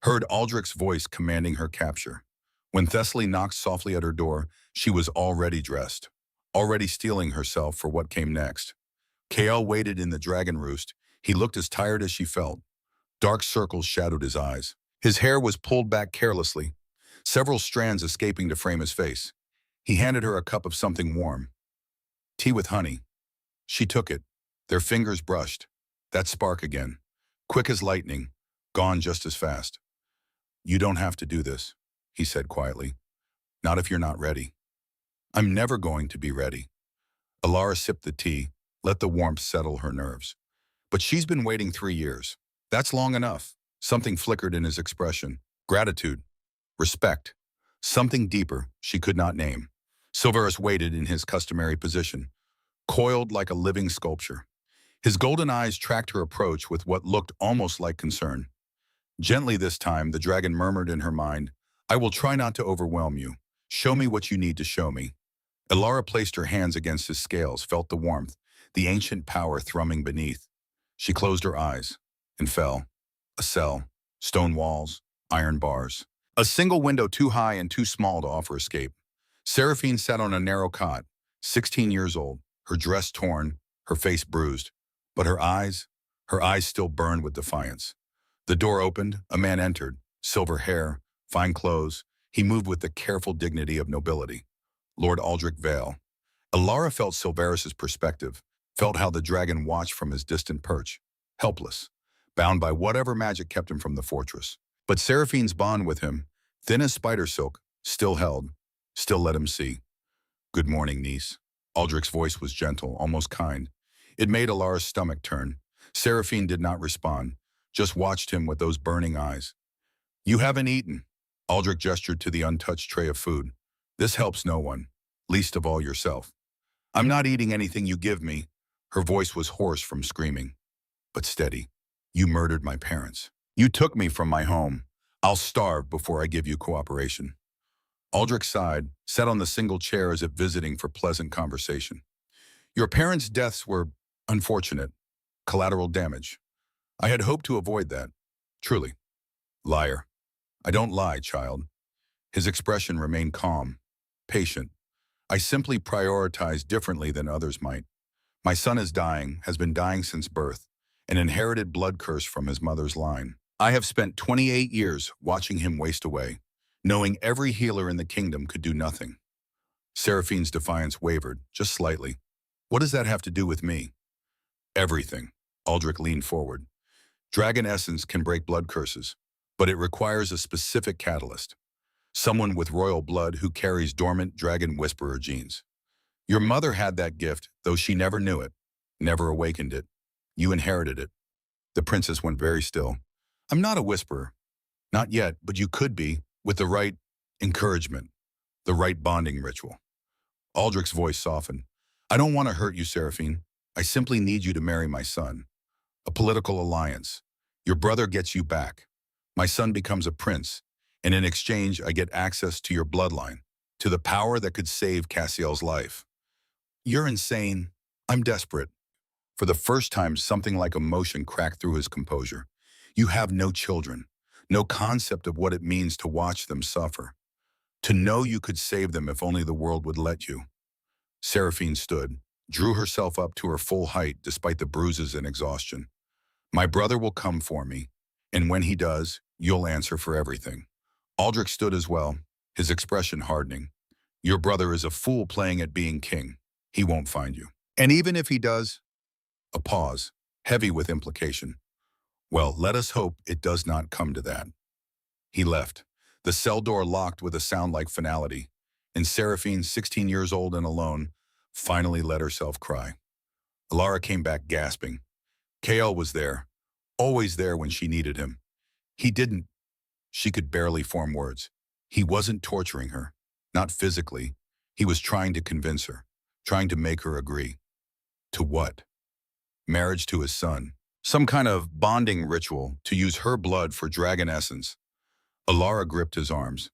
heard Aldrich's voice commanding her capture. When Thessaly knocked softly at her door, she was already dressed, already steeling herself for what came next. Kael waited in the dragon roost. He looked as tired as she felt. Dark circles shadowed his eyes. His hair was pulled back carelessly, several strands escaping to frame his face. He handed her a cup of something warm. Tea with honey. She took it. Their fingers brushed. That spark again. Quick as lightning. Gone just as fast. You don't have to do this, he said quietly. Not if you're not ready. I'm never going to be ready. Alara sipped the tea, let the warmth settle her nerves. But she's been waiting 3 years. That's long enough. Something flickered in his expression. Gratitude. Respect. Something deeper she could not name. Silverus waited in his customary position, coiled like a living sculpture. His golden eyes tracked her approach with what looked almost like concern. Gently this time, the dragon murmured in her mind, I will try not to overwhelm you. Show me what you need to show me. Alara placed her hands against his scales, felt the warmth, the ancient power thrumming beneath. She closed her eyes and fell. A cell, stone walls, iron bars. A single window too high and too small to offer escape. Seraphine sat on a narrow cot, 16 years old, her dress torn, her face bruised. But her eyes still burned with defiance. The door opened, a man entered, silver hair, fine clothes. He moved with the careful dignity of nobility. Lord Aldrich Vale. Alara felt Silverus's perspective, felt how the dragon watched from his distant perch, helpless, bound by whatever magic kept him from the fortress. But Seraphine's bond with him, thin as spider silk, still held, still let him see. Good morning, niece. Aldrich's voice was gentle, almost kind. It made Alara's stomach turn. Seraphine did not respond, just watched him with those burning eyes. You haven't eaten. Aldrich gestured to the untouched tray of food. This helps no one, least of all yourself. I'm not eating anything you give me. Her voice was hoarse from screaming, but steady. You murdered my parents. You took me from my home. I'll starve before I give you cooperation. Aldrich sighed, sat on the single chair as if visiting for pleasant conversation. Your parents' deaths were unfortunate, collateral damage. I had hoped to avoid that. Truly. Liar. I don't lie, child. His expression remained calm, patient. I simply prioritize differently than others might. My son is dying, has been dying since birth, an inherited blood curse from his mother's line. I have spent 28 years watching him waste away, knowing every healer in the kingdom could do nothing. Seraphine's defiance wavered, just slightly. What does that have to do with me? Everything. Aldrich leaned forward. Dragon essence can break blood curses, but it requires a specific catalyst. Someone with royal blood who carries dormant dragon whisperer genes. Your mother had that gift, though she never knew it, never awakened it. You inherited it. The princess went very still. I'm not a whisperer. Not yet, but you could be, with the right encouragement, the right bonding ritual. Aldrich's voice softened. I don't want to hurt you, Seraphine. I simply need you to marry my son. A political alliance. Your brother gets you back. My son becomes a prince, and in exchange I get access to your bloodline, to the power that could save Cassiel's life. You're insane. I'm desperate. For the first time, something like emotion cracked through his composure. You have no children, no concept of what it means to watch them suffer. To know you could save them if only the world would let you. Seraphine stood, drew herself up to her full height despite the bruises and exhaustion. My brother will come for me, and when he does, you'll answer for everything. Aldrich stood as well, his expression hardening. Your brother is a fool playing at being king. He won't find you. And even if he does, a pause, heavy with implication. Well, let us hope it does not come to that. He left. The cell door locked with a sound like finality, and Seraphine, 16 years old and alone, finally let herself cry. Alara came back gasping. Kael was there, always there when she needed him. He didn't. She could barely form words. He wasn't torturing her, not physically. He was trying to convince her, trying to make her agree. To what? Marriage to his son. Some kind of bonding ritual to use her blood for dragon essence. Alara gripped his arms.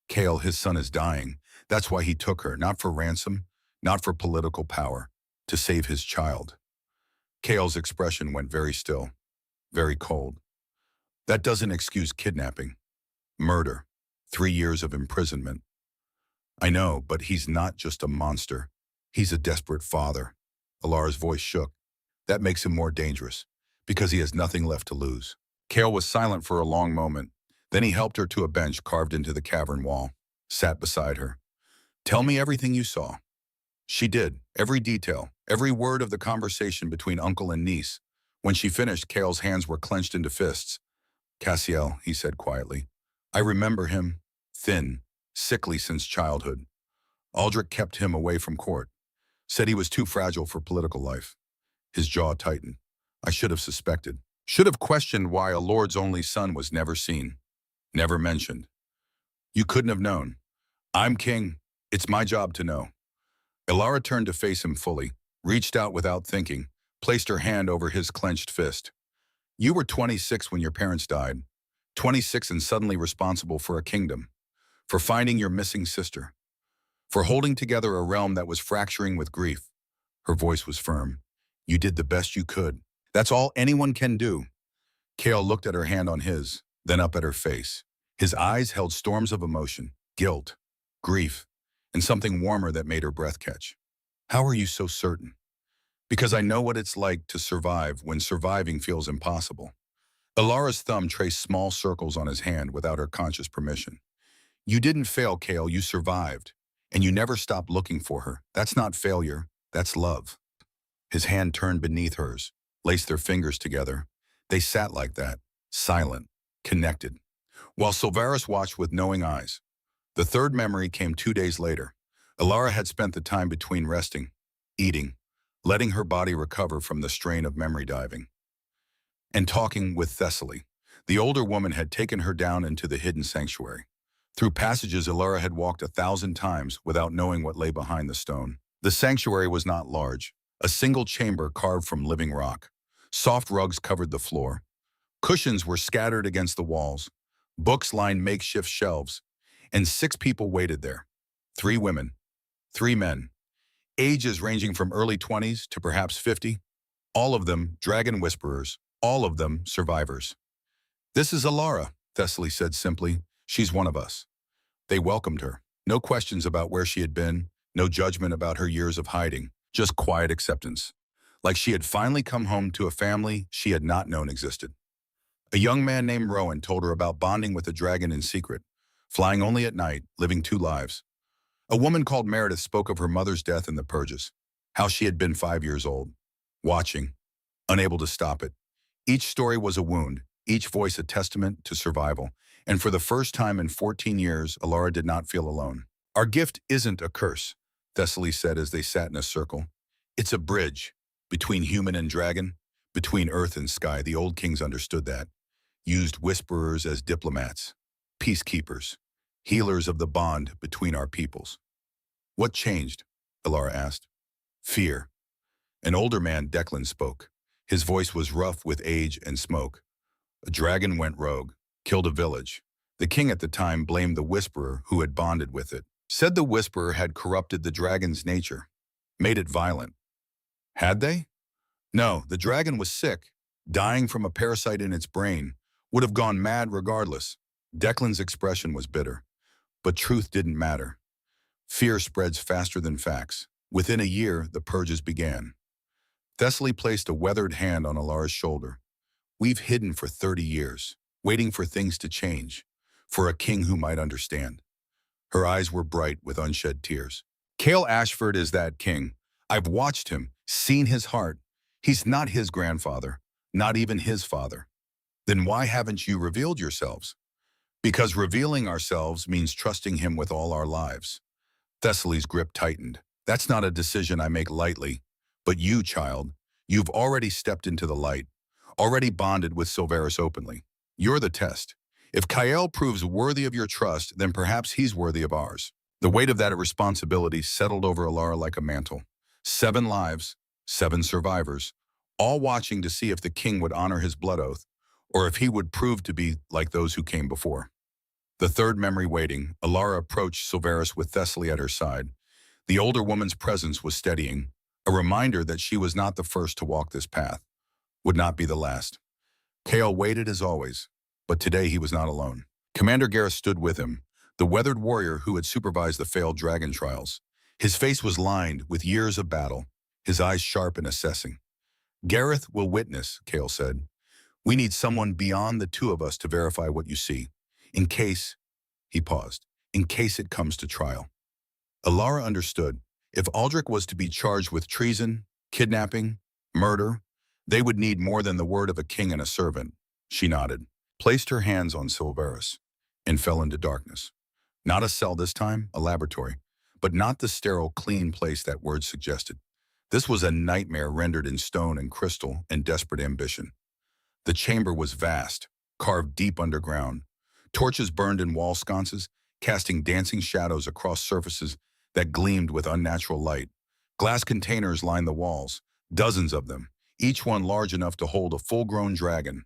Kael, his son is dying. That's why he took her, not for ransom, not for political power, to save his child. Kael's expression went very still, very cold. That doesn't excuse kidnapping. Murder. 3 years of imprisonment. I know, but he's not just a monster. He's a desperate father. Alara's voice shook. That makes him more dangerous, because he has nothing left to lose. Kael was silent for a long moment. Then he helped her to a bench carved into the cavern wall, sat beside her. Tell me everything you saw. She did, every detail, every word of the conversation between uncle and niece. When she finished, Kale's hands were clenched into fists. Cassiel, he said quietly. I remember him, thin, sickly since childhood. Aldrich kept him away from court, said he was too fragile for political life. His jaw tightened. I should have suspected. Should have questioned why a lord's only son was never seen, never mentioned. You couldn't have known. I'm king. It's my job to know. Ilara turned to face him fully, reached out without thinking, placed her hand over his clenched fist. You were 26 when your parents died, 26 and suddenly responsible for a kingdom, for finding your missing sister, for holding together a realm that was fracturing with grief. Her voice was firm. You did the best you could. That's all anyone can do. Kale looked at her hand on his, then up at her face. His eyes held storms of emotion, guilt, grief, and something warmer that made her breath catch. How are you so certain? Because I know what it's like to survive when surviving feels impossible. Ilara's thumb traced small circles on his hand without her conscious permission. You didn't fail, Kale, you survived. And you never stopped looking for her. That's not failure, that's love. His hand turned beneath hers, laced their fingers together. They sat like that, silent, connected, while Silvaris watched with knowing eyes. The third memory came 2 days later. Ilara had spent the time between resting, eating, letting her body recover from the strain of memory diving, and talking with Thessaly. The older woman had taken her down into the hidden sanctuary. Through passages Ilara had walked 1,000 times without knowing what lay behind the stone. The sanctuary was not large, a single chamber carved from living rock. Soft rugs covered the floor. Cushions were scattered against the walls. Books lined makeshift shelves. And 6 people waited there. 3 women, 3 men, ages ranging from early 20s to perhaps 50. All of them dragon whisperers, all of them survivors. This is Ilara, Thessaly said simply. She's one of us. They welcomed her. No questions about where she had been, no judgment about her years of hiding, just quiet acceptance. Like she had finally come home to a family she had not known existed. A young man named Rowan told her about bonding with a dragon in secret, flying only at night, living 2 lives. A woman called Meredith spoke of her mother's death in the purges, how she had been 5 years old, watching, unable to stop it. Each story was a wound, each voice a testament to survival. And for the first time in 14 years, Ilara did not feel alone. Our gift isn't a curse, Thessaly said as they sat in a circle. It's a bridge between human and dragon, between earth and sky. The old kings understood that, used whisperers as diplomats, peacekeepers, healers of the bond between our peoples. What changed? Ilara asked. Fear. An older man, Declan, spoke. His voice was rough with age and smoke. A dragon went rogue, killed a village. The king at the time blamed the whisperer who had bonded with it. Said the whisperer had corrupted the dragon's nature, made it violent. Had they? No, the dragon was sick, dying from a parasite in its brain, would have gone mad regardless. Declan's expression was bitter. But truth didn't matter. Fear spreads faster than facts. Within a year, the purges began. Thessaly placed a weathered hand on Ilara's shoulder. We've hidden for 30 years, waiting for things to change, for a king who might understand. Her eyes were bright with unshed tears. Cale Ashford is that king. I've watched him, seen his heart. He's not his grandfather, not even his father. Then why haven't you revealed yourselves? Because revealing ourselves means trusting him with all our lives. Thessaly's grip tightened. That's not a decision I make lightly. But you, child, you've already stepped into the light, already bonded with Silvaris openly. You're the test. If Kyle proves worthy of your trust, then perhaps he's worthy of ours. The weight of that responsibility settled over Ilara like a mantle. 7 lives, 7 survivors, all watching to see if the king would honor his blood oath, or if he would prove to be like those who came before. The third memory waiting, Ilara approached Silvaris with Thessaly at her side. The older woman's presence was steadying, a reminder that she was not the first to walk this path, would not be the last. Kale waited as always, but today he was not alone. Commander Gareth stood with him, the weathered warrior who had supervised the failed dragon trials. His face was lined with years of battle, his eyes sharp and assessing. Gareth will witness, Kale said. We need someone beyond the 2 of us to verify what you see. In case, he paused, in case it comes to trial. Alara understood. If Aldrich was to be charged with treason, kidnapping, murder, they would need more than the word of a king and a servant. She nodded, placed her hands on Silverus, and fell into darkness. Not a cell this time, a laboratory, but not the sterile, clean place that word suggested. This was a nightmare rendered in stone and crystal and desperate ambition. The chamber was vast, carved deep underground. Torches burned in wall sconces, casting dancing shadows across surfaces that gleamed with unnatural light. Glass containers lined the walls, dozens of them, each one large enough to hold a full-grown dragon.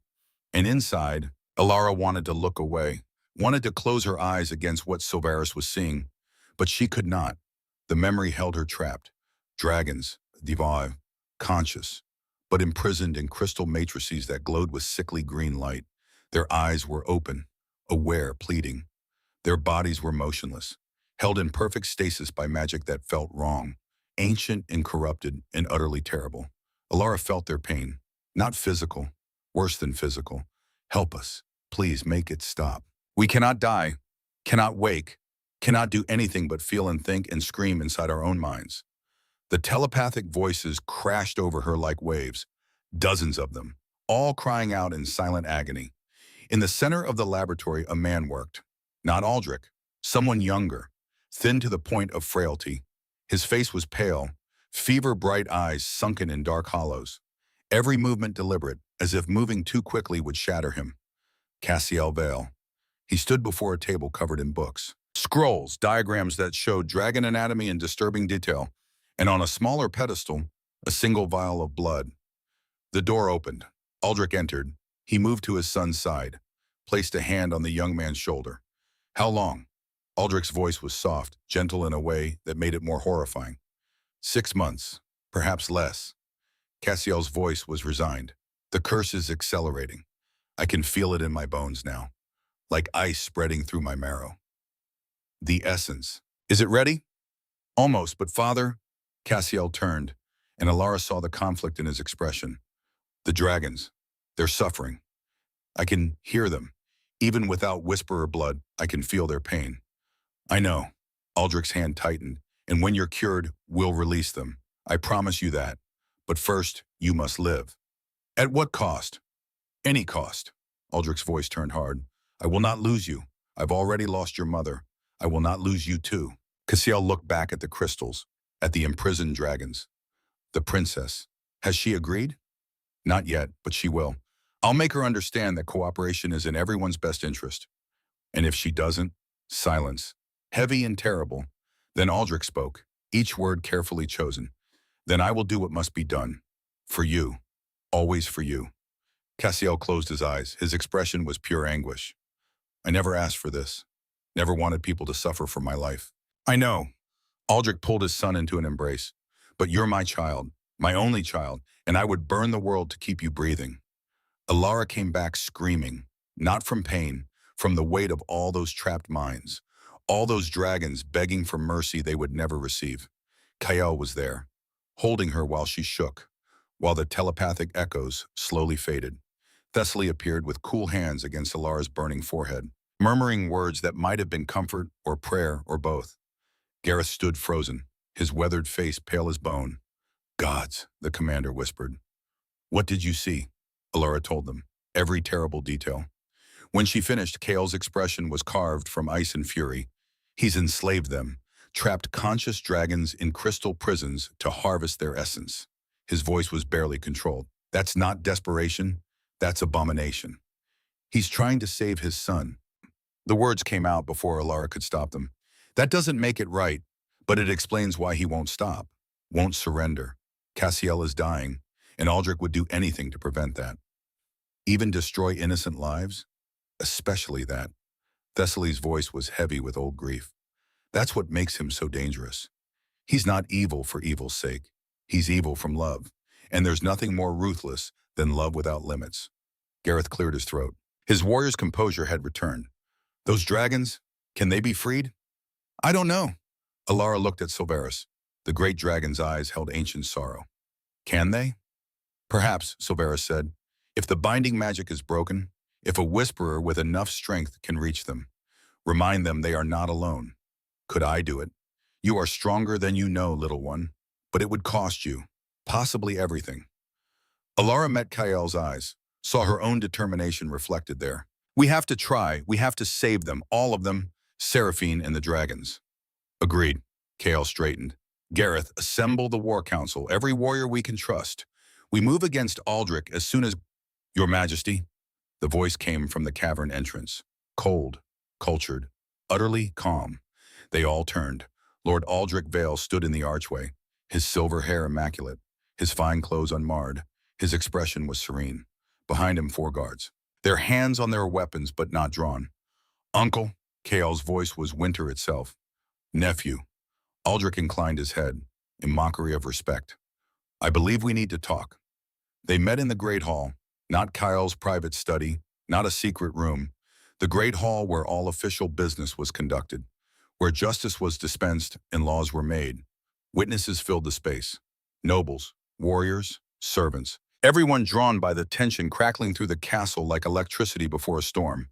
And inside, Alara wanted to look away, wanted to close her eyes against what Silverus was seeing, but she could not. The memory held her trapped. Dragons, devoured, conscious, but imprisoned in crystal matrices that glowed with sickly green light. Their eyes were open, aware, pleading. Their bodies were motionless, held in perfect stasis by magic that felt wrong, ancient and corrupted and utterly terrible. Alara felt their pain, not physical, worse than physical. Help us. Please make it stop. We cannot die, cannot wake, cannot do anything but feel and think and scream inside our own minds. The telepathic voices crashed over her like waves, dozens of them, all crying out in silent agony. In the center of the laboratory, a man worked. Not Aldrich, someone younger, thin to the point of frailty. His face was pale, fever-bright eyes sunken in dark hollows. Every movement deliberate, as if moving too quickly would shatter him. Cassiel Vale. He stood before a table covered in books. Scrolls, diagrams that showed dragon anatomy in disturbing detail, and on a smaller pedestal, a single vial of blood. The door opened. Aldrich entered. He moved to his son's side, placed a hand on the young man's shoulder. How long? Aldrich's voice was soft, gentle in a way that made it more horrifying. 6 months, perhaps less. Cassiel's voice was resigned. The curse is accelerating. I can feel it in my bones now, like ice spreading through my marrow. The essence. Is it ready? Almost, but father... Cassiel turned, and Alara saw the conflict in his expression. The dragons. They're suffering. I can hear them. Even without whisper or blood, I can feel their pain. I know. Aldrich's hand tightened. And when you're cured, we'll release them. I promise you that. But first, you must live. At what cost? Any cost. Aldrich's voice turned hard. I will not lose you. I've already lost your mother. I will not lose you too. Cassiel looked back at the crystals, at the imprisoned dragons. The princess. Has she agreed? Not yet, but she will. I'll make her understand that cooperation is in everyone's best interest. And if she doesn't, silence. Heavy and terrible. Then Aldrich spoke, each word carefully chosen. Then I will do what must be done. For you. Always for you. Cassiel closed his eyes. His expression was pure anguish. I never asked for this. Never wanted people to suffer for my life. I know. Aldrich pulled his son into an embrace. But you're my child, my only child, and I would burn the world to keep you breathing. Alara came back screaming, not from pain, from the weight of all those trapped minds, all those dragons begging for mercy they would never receive. Kael was there, holding her while she shook, while the telepathic echoes slowly faded. Thessaly appeared with cool hands against Alara's burning forehead, murmuring words that might have been comfort or prayer or both. Gareth stood frozen, his weathered face pale as bone. Gods, the commander whispered. What did you see? Alara told them, every terrible detail. When she finished, Kael's expression was carved from ice and fury. He's enslaved them, trapped conscious dragons in crystal prisons to harvest their essence. His voice was barely controlled. That's not desperation, that's abomination. He's trying to save his son. The words came out before Alara could stop them. That doesn't make it right, but it explains why he won't stop, won't surrender. Cassiel is dying, and Aldrich would do anything to prevent that. Even destroy innocent lives? Especially that. Thessaly's voice was heavy with old grief. That's what makes him so dangerous. He's not evil for evil's sake. He's evil from love, and there's nothing more ruthless than love without limits. Gareth cleared his throat. His warrior's composure had returned. Those dragons, can they be freed? I don't know. Alara looked at Silverus. The great dragon's eyes held ancient sorrow. Can they? Perhaps, Silverus said. If the binding magic is broken, if a whisperer with enough strength can reach them, remind them they are not alone. Could I do it? You are stronger than you know, little one, but it would cost you, possibly everything. Alara met Kael's eyes, saw her own determination reflected there. We have to try, we have to save them, all of them, Seraphine and the dragons. Agreed. Kael straightened. Gareth, assemble the war council, every warrior we can trust. We move against Aldrich as soon as— Your Majesty, the voice came from the cavern entrance. Cold, cultured, utterly calm. They all turned. Lord Aldrich Vale stood in the archway, his silver hair immaculate, his fine clothes unmarred. His expression was serene. Behind him, 4 guards, their hands on their weapons but not drawn. Uncle, Kael's voice was winter itself. Nephew. Aldrich inclined his head, in mockery of respect. I believe we need to talk. They met in the Great Hall, not Kael's private study, not a secret room. The Great Hall where all official business was conducted, where justice was dispensed and laws were made. Witnesses filled the space. Nobles, warriors, servants, everyone drawn by the tension crackling through the castle like electricity before a storm.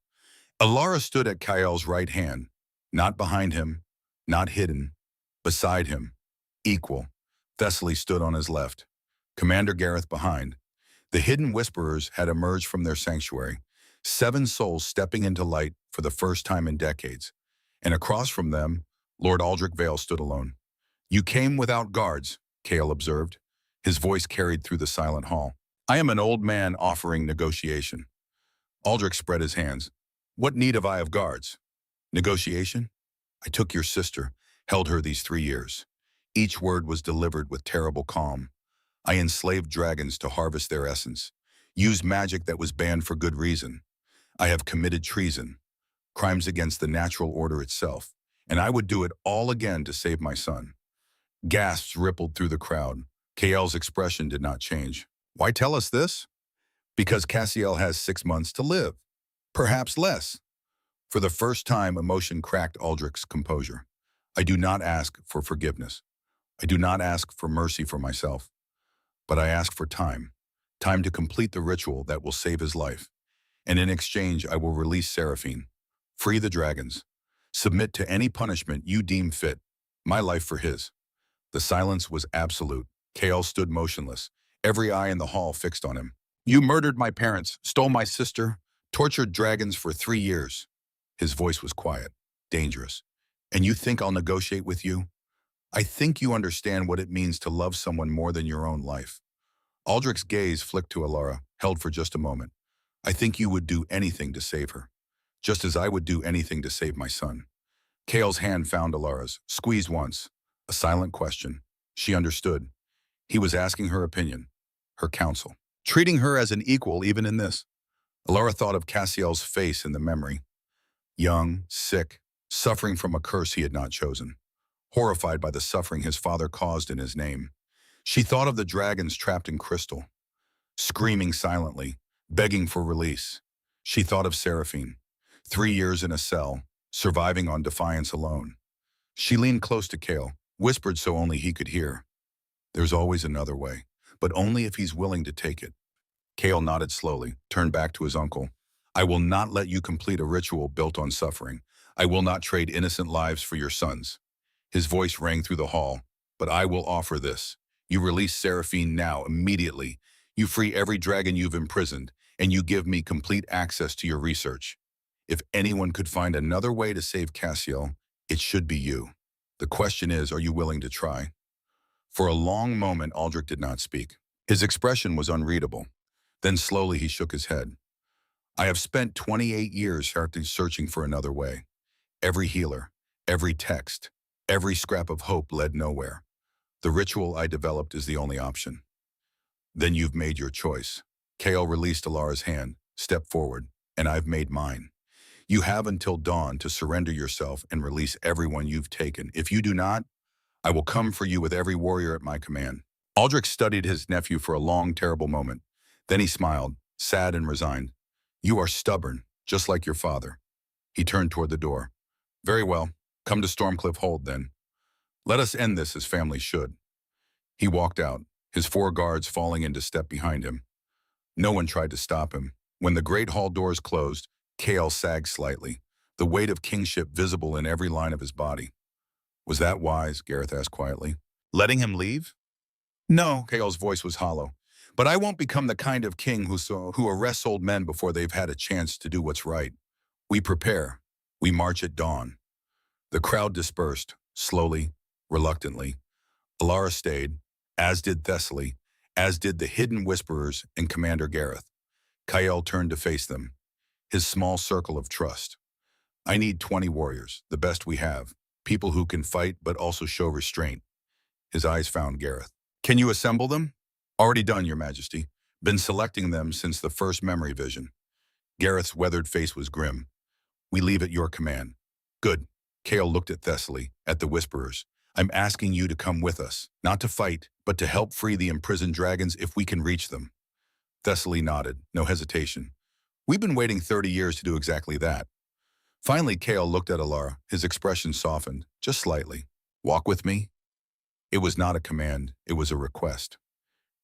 Alara stood at Kael's right hand, not behind him, not hidden, beside him, equal. Thessaly stood on his left, Commander Gareth behind. The hidden whisperers had emerged from their sanctuary, 7 souls stepping into light for the first time in decades. And across from them, Lord Aldrich Vale stood alone. You came without guards, Kael observed. His voice carried through the silent hall. I am an old man offering negotiation. Aldrich spread his hands. What need have I of guards? Negotiation? I took your sister, held her these 3 years. Each word was delivered with terrible calm. I enslaved dragons to harvest their essence, used magic that was banned for good reason. I have committed treason, crimes against the natural order itself, and I would do it all again to save my son. Gasps rippled through the crowd. Kael's expression did not change. Why tell us this? Because Cassiel has 6 months to live. Perhaps less. For the first time, emotion cracked Aldrich's composure. I do not ask for forgiveness. I do not ask for mercy for myself. But I ask for time. Time to complete the ritual that will save his life. And in exchange, I will release Seraphine. Free the dragons. Submit to any punishment you deem fit. My life for his. The silence was absolute. Kael stood motionless, every eye in the hall fixed on him. You murdered my parents, stole my sister, tortured dragons for 3 years. His voice was quiet, dangerous. And you think I'll negotiate with you? I think you understand what it means to love someone more than your own life. Aldrich's gaze flicked to Alara, held for just a moment. I think you would do anything to save her, just as I would do anything to save my son. Kael's hand found Alara's, squeezed once. A silent question. She understood. He was asking her opinion, her counsel, treating her as an equal even in this. Alara thought of Cassiel's face in the memory. Young, sick, suffering from a curse he had not chosen. Horrified by the suffering his father caused in his name. She thought of the dragons trapped in crystal, screaming silently, begging for release. She thought of Seraphine, 3 years in a cell, surviving on defiance alone. She leaned close to Kael, whispered so only he could hear. There's always another way, but only if he's willing to take it. Kael nodded slowly, turned back to his uncle. I will not let you complete a ritual built on suffering. I will not trade innocent lives for your sons. His voice rang through the hall. But I will offer this. You release Seraphine now, immediately. You free every dragon you've imprisoned, and you give me complete access to your research. If anyone could find another way to save Cassiel, it should be you. The question is, are you willing to try? For a long moment, Aldrich did not speak. His expression was unreadable. Then slowly he shook his head. I have spent 28 years searching for another way. Every healer, every text, every scrap of hope led nowhere. The ritual I developed is the only option. Then you've made your choice. Kael released Alara's hand, stepped forward, and I've made mine. You have until dawn to surrender yourself and release everyone you've taken. If you do not, I will come for you with every warrior at my command. Aldrich studied his nephew for a long, terrible moment. Then he smiled, sad and resigned. You are stubborn, just like your father. He turned toward the door. Very well, come to Stormcliff Hold then. Let us end this as families should. He walked out, his 4 guards falling into step behind him. No one tried to stop him. When the great hall doors closed, Kael sagged slightly, the weight of kingship visible in every line of his body. Was that wise? Gareth asked quietly. Letting him leave? No, Kael's voice was hollow. But I won't become the kind of king who arrests old men before they've had a chance to do what's right. We prepare. We march at dawn. The crowd dispersed, slowly, reluctantly. Alara stayed, as did Thessaly, as did the hidden whisperers and Commander Gareth. Kael turned to face them, his small circle of trust. I need 20 warriors, the best we have, people who can fight but also show restraint. His eyes found Gareth. Can you assemble them? Already done, Your Majesty. Been selecting them since the first memory vision. Gareth's weathered face was grim. We leave at your command. Good. Kael looked at Thessaly, at the whisperers. I'm asking you to come with us, not to fight, but to help free the imprisoned dragons if we can reach them. Thessaly nodded, no hesitation. We've been waiting 30 years to do exactly that. Finally, Kael looked at Alara, his expression softened, just slightly. Walk with me? It was not a command, it was a request.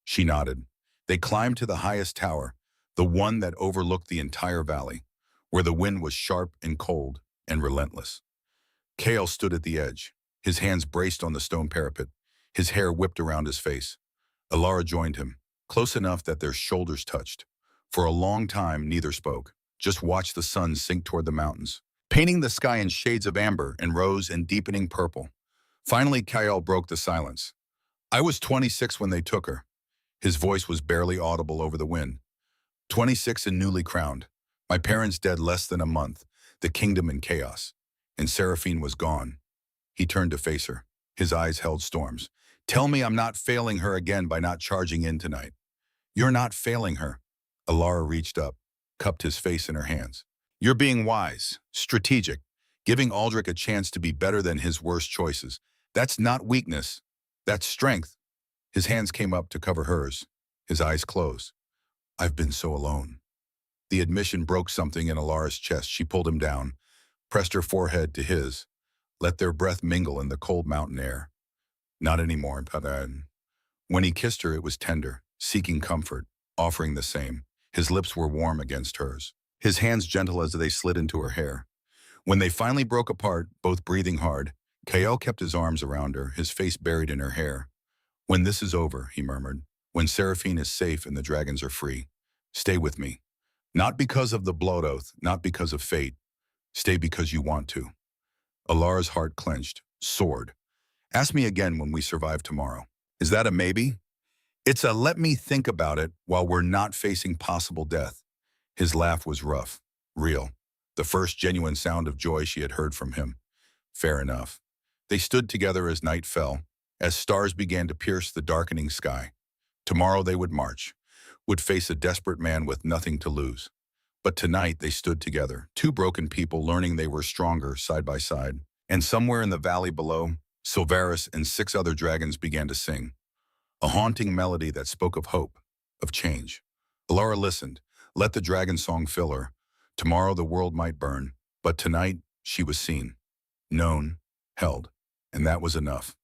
She nodded. They climbed to the highest tower, the one that overlooked the entire valley, where the wind was sharp and cold and relentless. Kael stood at the edge, his hands braced on the stone parapet, his hair whipped around his face. Alara joined him, close enough that their shoulders touched. For a long time, neither spoke, just watched the sun sink toward the mountains, painting the sky in shades of amber and rose and deepening purple. Finally, Kael broke the silence. I was 26 when they took her. His voice was barely audible over the wind. 26 and newly crowned. My parents dead less than a month, the kingdom in chaos. And Seraphine was gone. He turned to face her. His eyes held storms. Tell me I'm not failing her again by not charging in tonight. You're not failing her. Alara reached up, cupped his face in her hands. You're being wise, strategic, giving Aldrich a chance to be better than his worst choices. That's not weakness. That's strength. His hands came up to cover hers. His eyes closed. I've been so alone. The admission broke something in Alara's chest. She pulled him down, pressed her forehead to his, let their breath mingle in the cold mountain air. Not anymore, but when he kissed her, it was tender, seeking comfort, offering the same. His lips were warm against hers, his hands gentle as they slid into her hair. When they finally broke apart, both breathing hard, Kael kept his arms around her, his face buried in her hair. When this is over, he murmured, when Seraphine is safe and the dragons are free, stay with me. Not because of the blood oath, not because of fate. Stay because you want to. Alara's heart clenched, soared. Ask me again when we survive tomorrow. Is that a maybe? It's a let me think about it while we're not facing possible death. His laugh was rough, real. The first genuine sound of joy she had heard from him. Fair enough. They stood together as night fell, as stars began to pierce the darkening sky. Tomorrow they would march, would face a desperate man with nothing to lose. But tonight they stood together, two broken people learning they were stronger side by side. And somewhere in the valley below, Silvarus and 6 other dragons began to sing. A haunting melody that spoke of hope, of change. Alara listened, let the dragon song fill her. Tomorrow the world might burn, but tonight she was seen, known, held. And that was enough.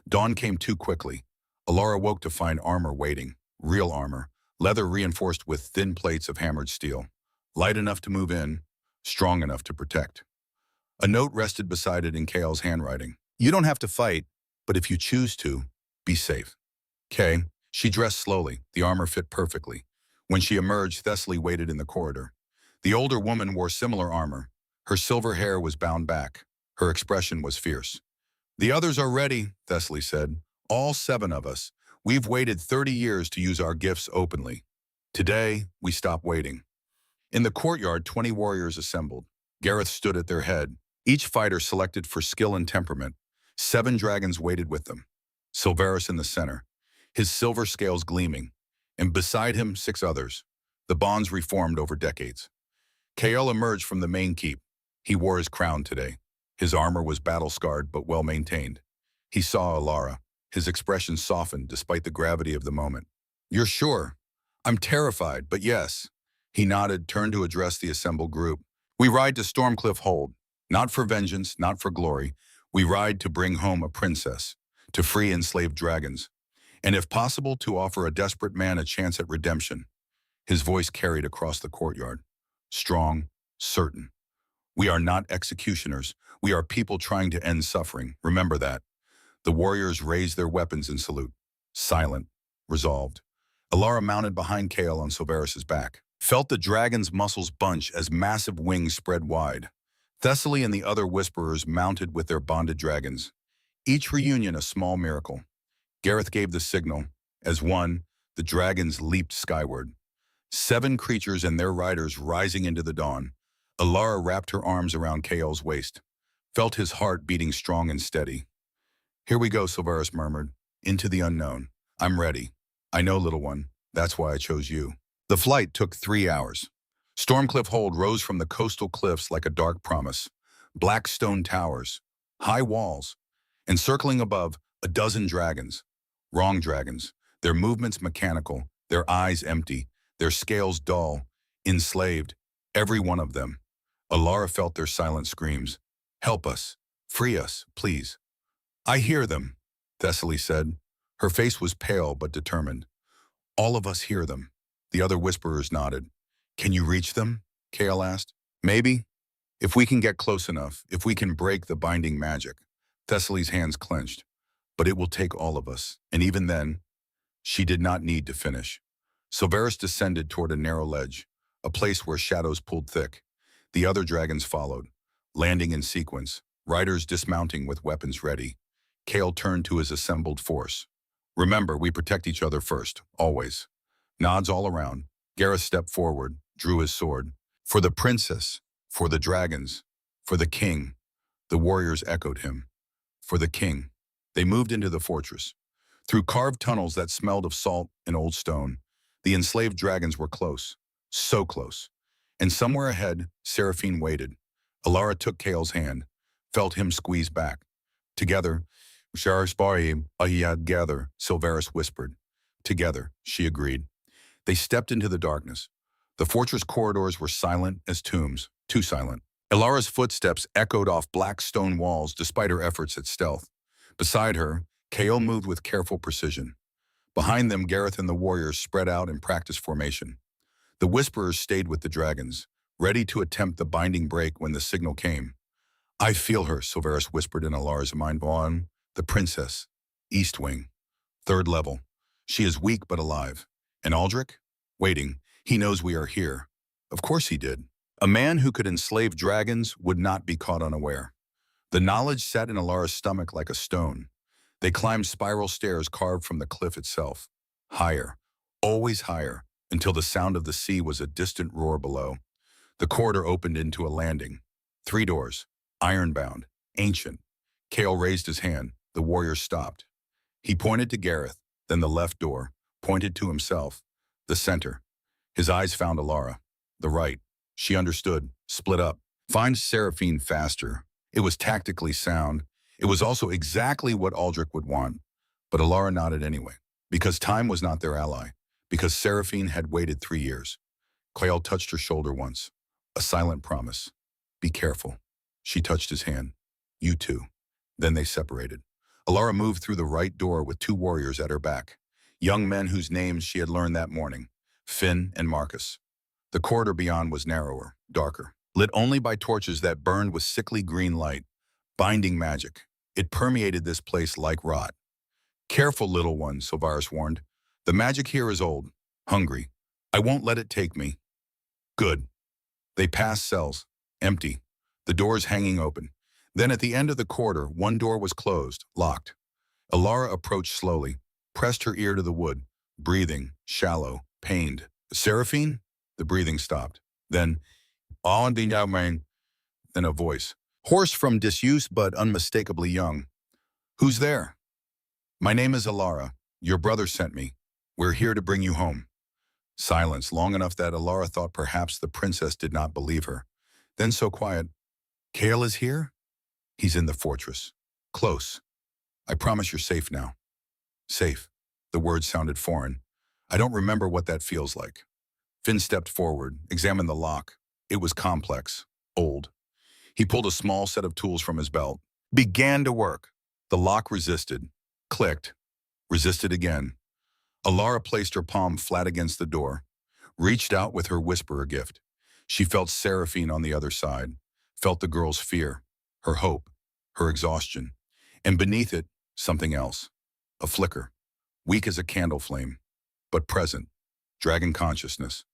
Dawn came too quickly. Alara woke to find armor waiting, real armor, leather reinforced with thin plates of hammered steel. Light enough to move in, strong enough to protect. A note rested beside it in Kael's handwriting. You don't have to fight, but if you choose to, be safe. Kay, she dressed slowly, the armor fit perfectly. When she emerged, Thessaly waited in the corridor. The older woman wore similar armor. Her silver hair was bound back. Her expression was fierce. The others are ready, Thessaly said. All 7 of us. We've waited 30 years to use our gifts openly. Today, we stop waiting. In the courtyard, 20 warriors assembled. Gareth stood at their head, each fighter selected for skill and temperament. 7 dragons waited with them. Silvarus in the center, his silver scales gleaming, and beside him 6 others, the bonds reformed over decades. Kael emerged from the main keep. He wore his crown today. His armor was battle-scarred but well-maintained. He saw Alara. His expression softened despite the gravity of the moment. You're sure? I'm terrified, but yes. He nodded, turned to address the assembled group. We ride to Stormcliff Hold, not for vengeance, not for glory. We ride to bring home a princess, to free enslaved dragons, and if possible, to offer a desperate man a chance at redemption. His voice carried across the courtyard. Strong, certain. We are not executioners. We are people trying to end suffering. Remember that. The warriors raised their weapons in salute. Silent. Resolved. Alara mounted behind Kale on Silveris's back. Felt the dragon's muscles bunch as massive wings spread wide. Thessaly and the other whisperers mounted with their bonded dragons. Each reunion a small miracle. Gareth gave the signal. As one, the dragons leaped skyward. 7 creatures and their riders rising into the dawn. Alara wrapped her arms around Kael's waist, felt his heart beating strong and steady. Here we go, Silveris murmured. Into the unknown. I'm ready. I know, little one. That's why I chose you. The flight took 3 hours. Stormcliff Hold rose from the coastal cliffs like a dark promise. Black stone towers, high walls, and circling above, a dozen dragons. Wrong dragons. Their movements mechanical, their eyes empty, their scales dull, enslaved, every one of them. Alara felt their silent screams. Help us. Free us, please. I hear them, Thessaly said. Her face was pale but determined. All of us hear them. The other whisperers nodded. Can you reach them? Kael asked. Maybe. If we can get close enough, if we can break the binding magic. Thessaly's hands clenched. But it will take all of us. And even then, she did not need to finish. Silveris descended toward a narrow ledge, a place where shadows pulled thick. The other dragons followed, landing in sequence, riders dismounting with weapons ready. Kael turned to his assembled force. Remember, we protect each other first, always. Nods all around. Gareth stepped forward, drew his sword. For the princess, for the dragons, for the king. The warriors echoed him. For the king. They moved into the fortress. Through carved tunnels that smelled of salt and old stone, the enslaved dragons were close, so close. And somewhere ahead, Seraphine waited. Alara took Kael's hand, felt him squeeze back. Together, gather, Silveris whispered. Together, she agreed. They stepped into the darkness. The fortress corridors were silent as tombs, too silent. Alara's footsteps echoed off black stone walls despite her efforts at stealth. Beside her, Kael moved with careful precision. Behind them, Gareth and the warriors spread out in practice formation. The whisperers stayed with the dragons, ready to attempt the binding break when the signal came. I feel her, Silveris whispered in Alara's mind. On the princess, East Wing, 3rd level. She is weak but alive. And Aldrich? Waiting. He knows we are here. Of course he did. A man who could enslave dragons would not be caught unaware. The knowledge sat in Alara's stomach like a stone. They climbed spiral stairs carved from the cliff itself. Higher, always higher, until the sound of the sea was a distant roar below. The corridor opened into a landing. 3 doors, iron-bound, ancient. Kael raised his hand. The warriors stopped. He pointed to Gareth, then the left door, pointed to himself. The center. His eyes found Alara. The right. She understood. Split up. Find Seraphine faster. It was tactically sound. It was also exactly what Aldrich would want. But Alara nodded anyway, because time was not their ally, because Seraphine had waited 3 years. Kael touched her shoulder once. A silent promise. Be careful. She touched his hand. You too. Then they separated. Alara moved through the right door with 2 warriors at her back. Young men whose names she had learned that morning. Finn and Marcus. The corridor beyond was narrower, darker, lit only by torches that burned with sickly green light. Binding magic. It permeated this place like rot. Careful, little one, Silveris warned. The magic here is old, hungry. I won't let it take me. Good. They passed cells, empty, the doors hanging open. Then at the end of the corridor, one door was closed, locked. Alara approached slowly, pressed her ear to the wood, breathing, shallow, pained. Seraphine? The breathing stopped. Then a voice. Hoarse from disuse but unmistakably young. Who's there? My name is Alara. Your brother sent me. We're here to bring you home. Silence, long enough that Alara thought perhaps the princess did not believe her. Then so quiet. Kael is here? He's in the fortress. Close. I promise you're safe now. Safe. The words sounded foreign. I don't remember what that feels like. Finn stepped forward, examined the lock. It was complex, old. He pulled a small set of tools from his belt, began to work. The lock resisted, clicked, resisted again. Alara placed her palm flat against the door, reached out with her whisperer gift. She felt Seraphine on the other side, felt the girl's fear, her hope, her exhaustion, and beneath it, something else, a flicker, weak as a candle flame, but present, dragging consciousness.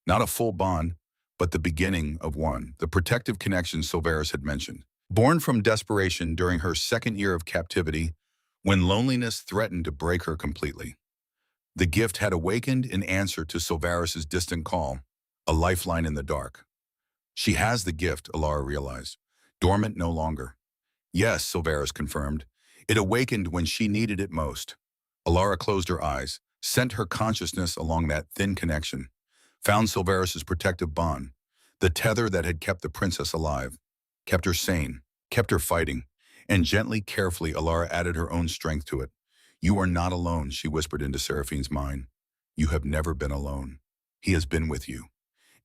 Not a full bond, but the beginning of one, the protective connection Silveris had mentioned. Born from desperation during her second year of captivity, when loneliness threatened to break her completely. The gift had awakened in answer to Silveris's distant call, a lifeline in the dark. She has the gift, Alara realized, dormant no longer. Yes, Silveris confirmed. It awakened when she needed it most. Alara closed her eyes, sent her consciousness along that thin connection, found Silveris's protective bond, the tether that had kept the princess alive, kept her sane, kept her fighting, and gently, carefully, Alara added her own strength to it. You are not alone, she whispered into Seraphine's mind. You have never been alone. He has been with you.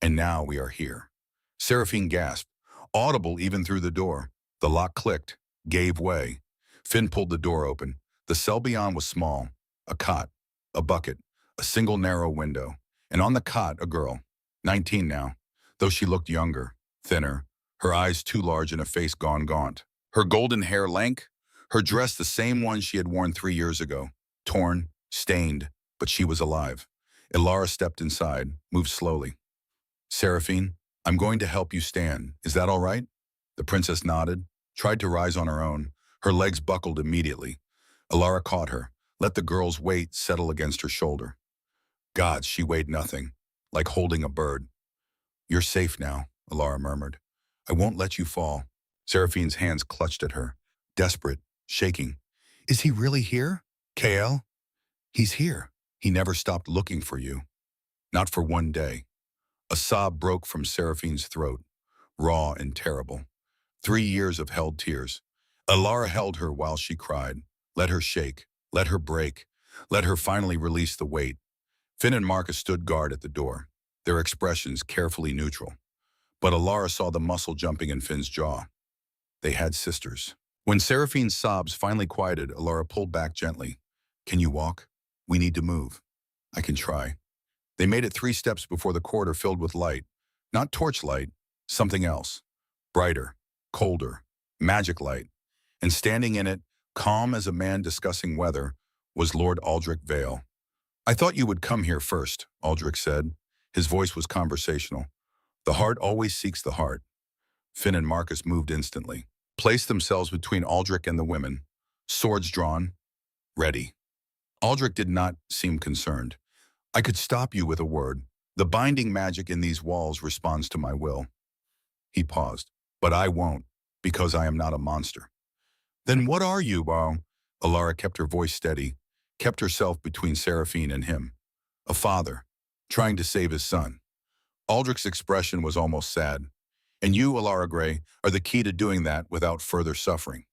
And now we are here. Seraphine gasped, audible even through the door. The lock clicked, gave way. Finn pulled the door open. The cell beyond was small. A cot, a bucket, a single narrow window. And on the cot, a girl, 19 now, though she looked younger, thinner, her eyes too large and a face gone gaunt. Her golden hair lank, her dress the same one she had worn 3 years ago, torn, stained, but she was alive. Alara stepped inside, moved slowly. Seraphine, I'm going to help you stand. Is that all right? The princess nodded, tried to rise on her own. Her legs buckled immediately. Alara caught her, let the girl's weight settle against her shoulder. Gods, she weighed nothing, like holding a bird. You're safe now, Alara murmured. I won't let you fall. Seraphine's hands clutched at her, desperate, shaking. Is he really here? KL? He's here. He never stopped looking for you. Not for one day. A sob broke from Seraphine's throat, raw and terrible. 3 years of held tears. Alara held her while she cried. Let her shake. Let her break. Let her finally release the weight. Finn and Marcus stood guard at the door, their expressions carefully neutral. But Alara saw the muscle jumping in Finn's jaw. They had sisters. When Seraphine's sobs finally quieted, Alara pulled back gently. Can you walk? We need to move. I can try. They made it 3 steps before the corridor filled with light. Not torchlight, something else. Brighter, colder, magic light. And standing in it, calm as a man discussing weather, was Lord Aldrich Vale. I thought you would come here first, Aldrich said. His voice was conversational. The heart always seeks the heart. Finn and Marcus moved instantly, placed themselves between Aldrich and the women, swords drawn, ready. Aldrich did not seem concerned. I could stop you with a word. The binding magic in these walls responds to my will. He paused. But I won't, because I am not a monster. Then what are you, Bo? Alara kept her voice steady, kept herself between Seraphine and him. A father, trying to save his son. Aldrich's expression was almost sad. And you, Alara Grey, are the key to doing that without further suffering.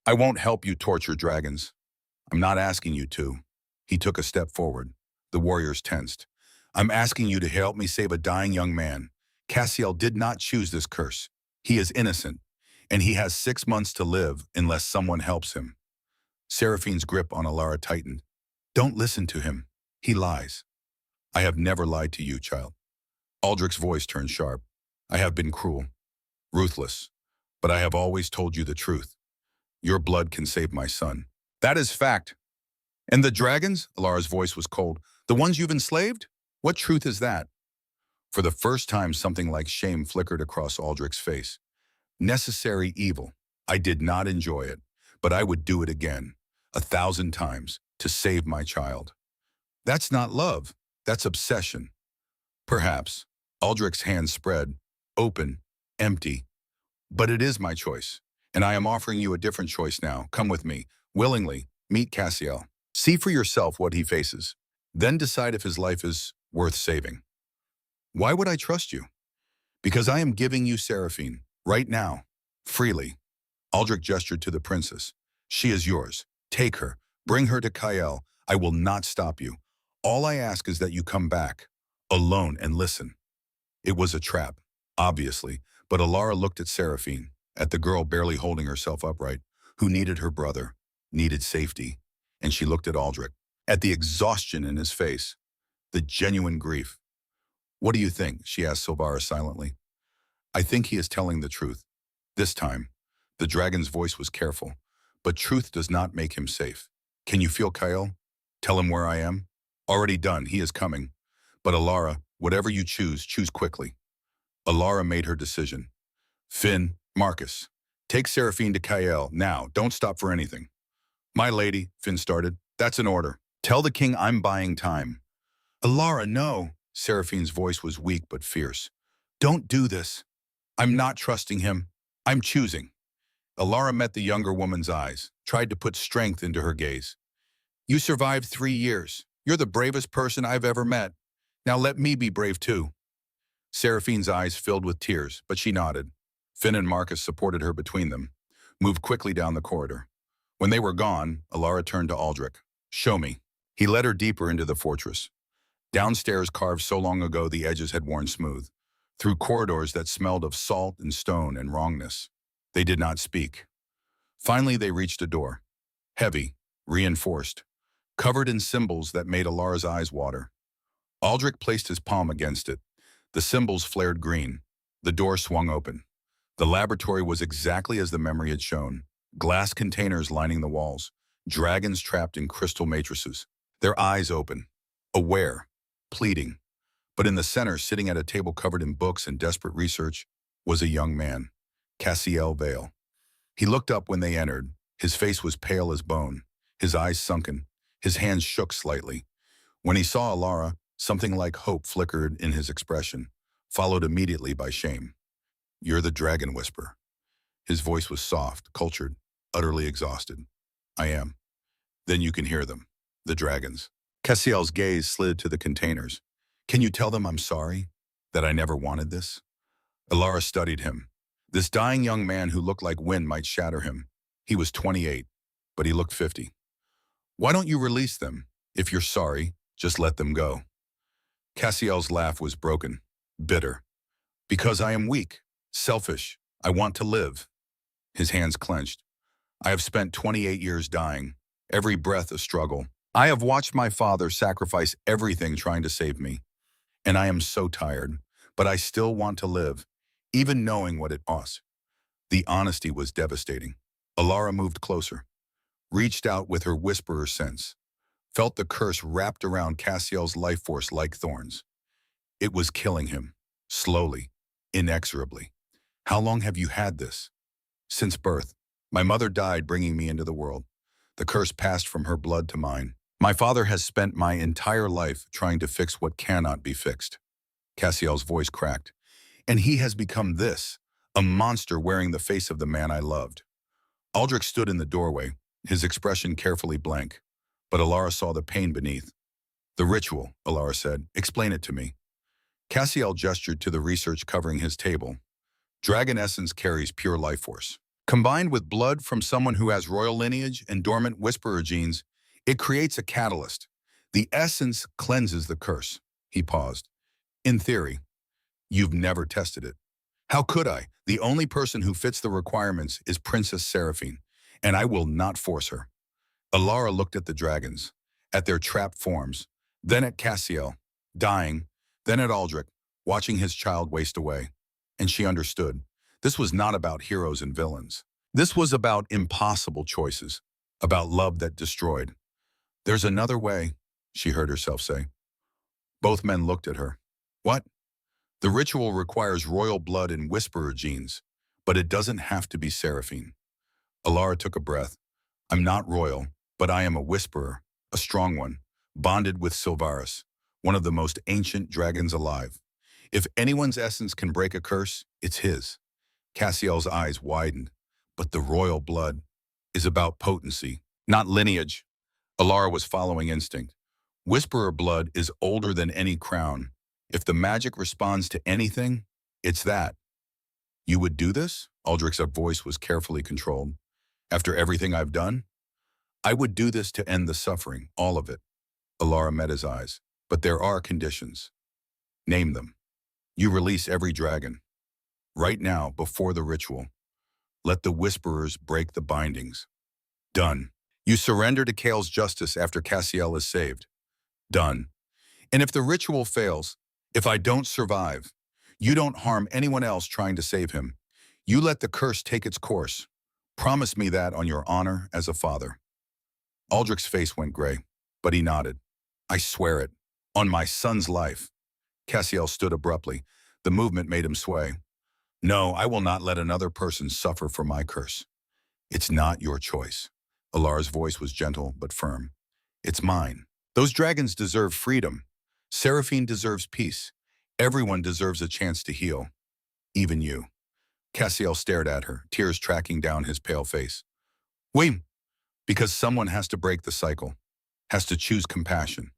I won't help you torture dragons. I'm not asking you to. He took a step forward. The warriors tensed. I'm asking you to help me save a dying young man. Cassiel did not choose this curse. He is innocent, and he has 6 months to live unless someone helps him. Seraphine's grip on Alara tightened. Don't listen to him. He lies. I have never lied to you, child. Aldrich's voice turned sharp. I have been cruel, ruthless, but I have always told you the truth. Your blood can save my son. That is fact. And the dragons? Alara's voice was cold. The ones you've enslaved? What truth is that? For the first time, something like shame flickered across Aldrich's face. Necessary evil. I did not enjoy it, but I would do it again, 1,000 times, to save my child. That's not love. That's obsession. Perhaps. Aldrich's hands spread, open, empty. But it is my choice, and I am offering you a different choice now. Come with me, willingly, meet Cassiel. See for yourself what he faces. Then decide if his life is worth saving. Why would I trust you? Because I am giving you Seraphine, right now, freely. Aldrich gestured to the princess. She is yours. Take her. Bring her to Kael. I will not stop you. All I ask is that you come back, alone, and listen. It was a trap, obviously, but Alara looked at Seraphine, at the girl barely holding herself upright, who needed her brother, needed safety, and she looked at Aldrich, at the exhaustion in his face, the genuine grief. What do you think? She asked Silvara silently. I think he is telling the truth. This time, the dragon's voice was careful, but truth does not make him safe. Can you feel Kyle? Tell him where I am. Already done, he is coming. But Alara, whatever you choose quickly. Alara made her decision. Finn, Marcus, take Seraphine to Kyle now. Don't stop for anything. My lady, Finn started. That's an order. Tell the king I'm buying time. Alara, no. Seraphine's voice was weak but fierce. Don't do this. I'm not trusting him. I'm choosing. Alara met the younger woman's eyes, tried to put strength into her gaze. You survived 3 years. You're the bravest person I've ever met. Now let me be brave too. Seraphine's eyes filled with tears, but she nodded. Finn and Marcus supported her between them, moved quickly down the corridor. When they were gone, Alara turned to Aldrich. Show me. He led her deeper into the fortress. Downstairs carved so long ago the edges had worn smooth, through corridors that smelled of salt and stone and wrongness. They did not speak. Finally, they reached a door. Heavy, reinforced, covered in symbols that made Alara's eyes water. Aldrich placed his palm against it. The symbols flared green. The door swung open. The laboratory was exactly as the memory had shown. Glass containers lining the walls, dragons trapped in crystal matrices, their eyes open, aware, pleading. But in the center, sitting at a table covered in books and desperate research, was a young man, Cassiel Vale. He looked up when they entered. His face was pale as bone, his eyes sunken, his hands shook slightly. When he saw Alara, something like hope flickered in his expression, followed immediately by shame. You're the dragon whisperer. His voice was soft, cultured, utterly exhausted. I am. Then you can hear them, the dragons. Cassiel's gaze slid to the containers. Can you tell them I'm sorry, that I never wanted this? Alara studied him. This dying young man who looked like wind might shatter him. He was 28, but he looked 50. Why don't you release them? If you're sorry, just let them go. Cassiel's laugh was broken, bitter. Because I am weak, selfish. I want to live. His hands clenched. I have spent 28 years dying, every breath a struggle. I have watched my father sacrifice everything trying to save me. And I am so tired, but I still want to live, even knowing what it costs. The honesty was devastating. Alara moved closer, reached out with her whisperer sense, felt the curse wrapped around Cassiel's life force like thorns. It was killing him, slowly, inexorably. How long have you had this? Since birth. My mother died bringing me into the world. The curse passed from her blood to mine. My father has spent my entire life trying to fix what cannot be fixed. Cassiel's voice cracked. And he has become this, a monster wearing the face of the man I loved. Aldrich stood in the doorway, his expression carefully blank. But Alara saw the pain beneath. The ritual, Alara said. Explain it to me. Cassiel gestured to the research covering his table. Dragon essence carries pure life force. Combined with blood from someone who has royal lineage and dormant whisperer genes, it creates a catalyst. The essence cleanses the curse. He paused. In theory, you've never tested it. How could I? The only person who fits the requirements is Princess Seraphine, and I will not force her. Alara looked at the dragons, at their trapped forms, then at Cassiel, dying, then at Aldrich, watching his child waste away. And she understood. This was not about heroes and villains. This was about impossible choices, about love that destroyed. There's another way, she heard herself say. Both men looked at her. What? The ritual requires royal blood and whisperer genes, but it doesn't have to be Seraphine. Alara took a breath. I'm not royal, but I am a whisperer, a strong one, bonded with Silvarus, one of the most ancient dragons alive. If anyone's essence can break a curse, it's his. Cassiel's eyes widened. But the royal blood is about potency, not lineage. Alara was following instinct. Whisperer blood is older than any crown. If the magic responds to anything, it's that. You would do this? Aldrich's voice was carefully controlled. After everything I've done? I would do this to end the suffering, all of it. Alara met his eyes. But there are conditions. Name them. You release every dragon. Right now, before the ritual. Let the whisperers break the bindings. Done. You surrender to Kale's justice after Cassiel is saved. Done. And if the ritual fails, if I don't survive, you don't harm anyone else trying to save him. You let the curse take its course. Promise me that on your honor as a father. Aldrich's face went gray, but he nodded. I swear it. On my son's life. Cassiel stood abruptly. The movement made him sway. No, I will not let another person suffer for my curse. It's not your choice. Alara's voice was gentle but firm. It's mine. Those dragons deserve freedom. Seraphine deserves peace. Everyone deserves a chance to heal. Even you. Cassiel stared at her, tears tracking down his pale face. Wait, because someone has to break the cycle, has to choose compassion.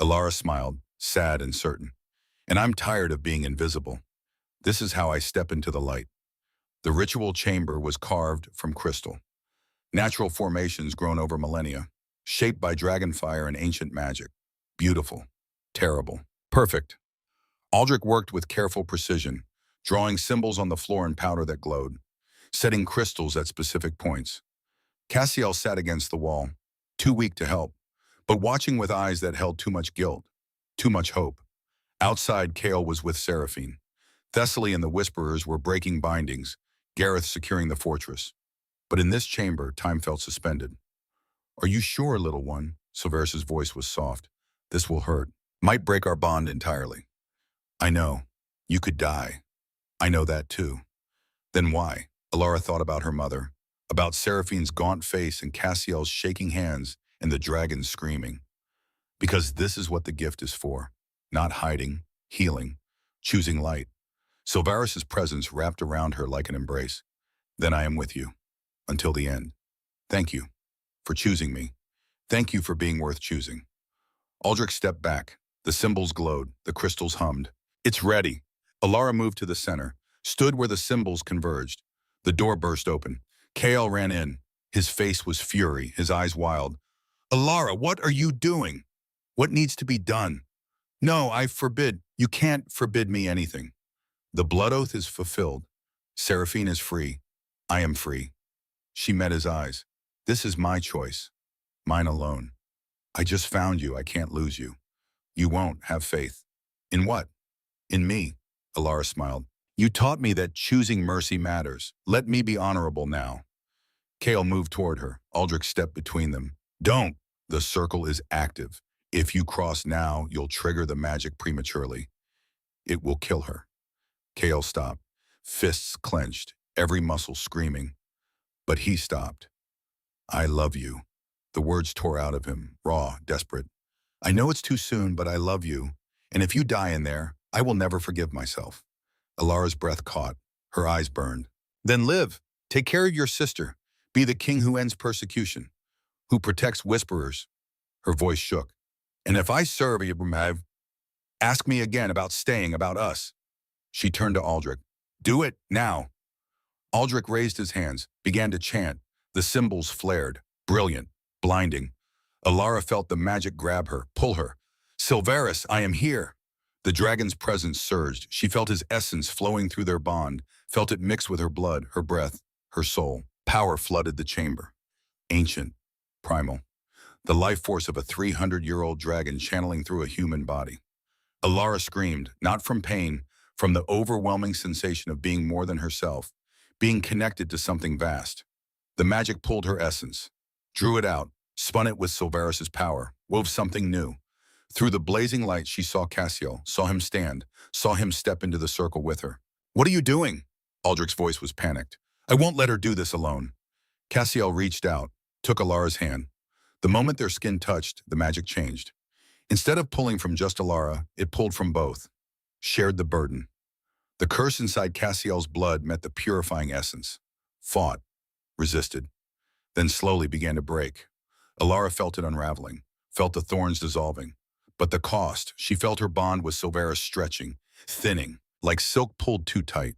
Alara smiled, sad and certain. And I'm tired of being invisible. This is how I step into the light. The ritual chamber was carved from crystal. Natural formations grown over millennia, shaped by dragonfire and ancient magic. Beautiful, terrible, perfect. Aldrich worked with careful precision, drawing symbols on the floor in powder that glowed, setting crystals at specific points. Cassiel sat against the wall, too weak to help, but watching with eyes that held too much guilt, too much hope. Outside, Kale was with Seraphine. Thessaly and the Whisperers were breaking bindings, Gareth securing the fortress. But in this chamber, time felt suspended. Are you sure, little one? Silveris' voice was soft. This will hurt. Might break our bond entirely. I know. You could die. I know that too. Then why? Alara thought about her mother, about Seraphine's gaunt face and Cassiel's shaking hands and the dragons screaming. Because this is what the gift is for. Not hiding, healing, choosing light. Silveris' presence wrapped around her like an embrace. Then I am with you. Until the end. Thank you for choosing me. Thank you for being worth choosing. Aldrich stepped back. The symbols glowed. The crystals hummed. It's ready. Alara moved to the center, stood where the symbols converged. The door burst open. Kale ran in. His face was fury, his eyes wild. Alara, what are you doing? What needs to be done? No, I forbid. You can't forbid me anything. The blood oath is fulfilled. Seraphine is free. I am free. She met his eyes. This is my choice. Mine alone. I just found you. I can't lose you. You won't have faith. In what? In me. Alara smiled. You taught me that choosing mercy matters. Let me be honorable now. Kale moved toward her. Aldrich stepped between them. Don't. The circle is active. If you cross now, you'll trigger the magic prematurely. It will kill her. Kale stopped, fists clenched, every muscle screaming. But he stopped. I love you. The words tore out of him, raw, desperate. I know it's too soon, but I love you. And if you die in there, I will never forgive myself. Alara's breath caught. Her eyes burned. Then live. Take care of your sister. Be the king who ends persecution, who protects whisperers. Her voice shook. And if I serve Ibrahim, ask me again about staying, about us. She turned to Aldrich. Do it now. Aldrich raised his hands, began to chant. The symbols flared, brilliant, blinding. Alara felt the magic grab her, pull her. Silveris, I am here. The dragon's presence surged. She felt his essence flowing through their bond, felt it mix with her blood, her breath, her soul. Power flooded the chamber. Ancient, primal. The life force of a 300-year-old dragon channeling through a human body. Alara screamed, not from pain, from the overwhelming sensation of being more than herself, being connected to something vast. The magic pulled her essence, drew it out, spun it with Silveris' power, wove something new. Through the blazing light, she saw Cassiel, saw him stand, saw him step into the circle with her. What are you doing? Aldrich's voice was panicked. I won't let her do this alone. Cassiel reached out, took Alara's hand. The moment their skin touched, the magic changed. Instead of pulling from just Alara, it pulled from both. Shared the burden. The curse inside Cassiel's blood met the purifying essence. Fought. Resisted. Then slowly began to break. Alara felt it unraveling, felt the thorns dissolving. But the cost, she felt her bond with Silveris stretching, thinning, like silk pulled too tight.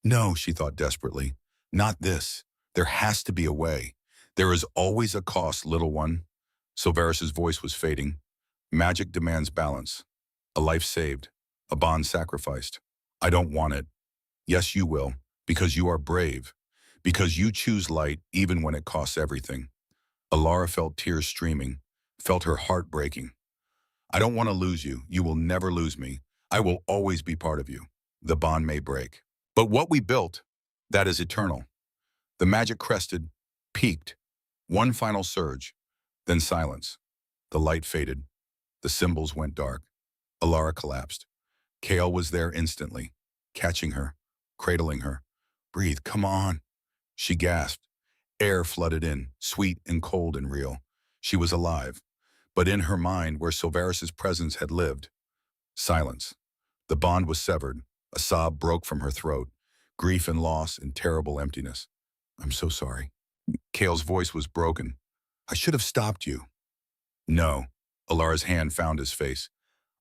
No, she thought desperately. Not this. There has to be a way. There is always a cost, little one. Silveris' voice was fading. Magic demands balance. A life saved. A bond sacrificed. I don't want it. Yes, you will, because you are brave. Because you choose light even when it costs everything. Alara felt tears streaming, felt her heart breaking. I don't want to lose you. You will never lose me. I will always be part of you. The bond may break. But what we built, That is eternal. The magic crested, peaked, one final surge, then silence. The light faded. The symbols went dark. Alara collapsed. Kale was there instantly, catching her, cradling her. Breathe, come on. She gasped. Air flooded in, sweet and cold and real. She was alive. But in her mind, where Silveris's presence had lived, silence. The bond was severed. A sob broke from her throat. Grief and loss and terrible emptiness. I'm so sorry. Kale's voice was broken. I should have stopped you. No. Alara's hand found his face.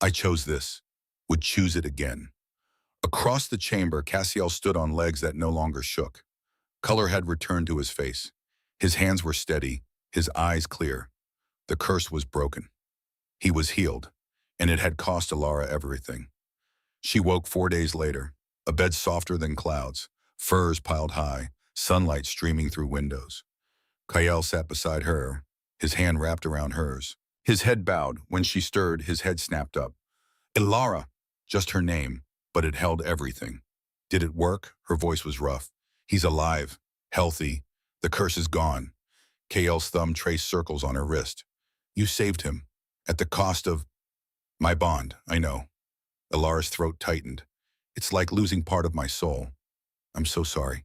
I chose this. Would choose it again. Across the chamber, Cassiel stood on legs that no longer shook. Color had returned to his face. His hands were steady, his eyes clear. The curse was broken. He was healed, and it had cost Alara everything. She woke 4 days later, a bed softer than clouds, furs piled high, sunlight streaming through windows. Kael sat beside her, his hand wrapped around hers. His head bowed. When she stirred, his head snapped up. Alara, just her name, but it held everything. Did it work? Her voice was rough. He's alive, healthy. The curse is gone. Kael's thumb traced circles on her wrist. You saved him, at the cost of my bond, I know. Alara's throat tightened. It's like losing part of my soul. I'm so sorry.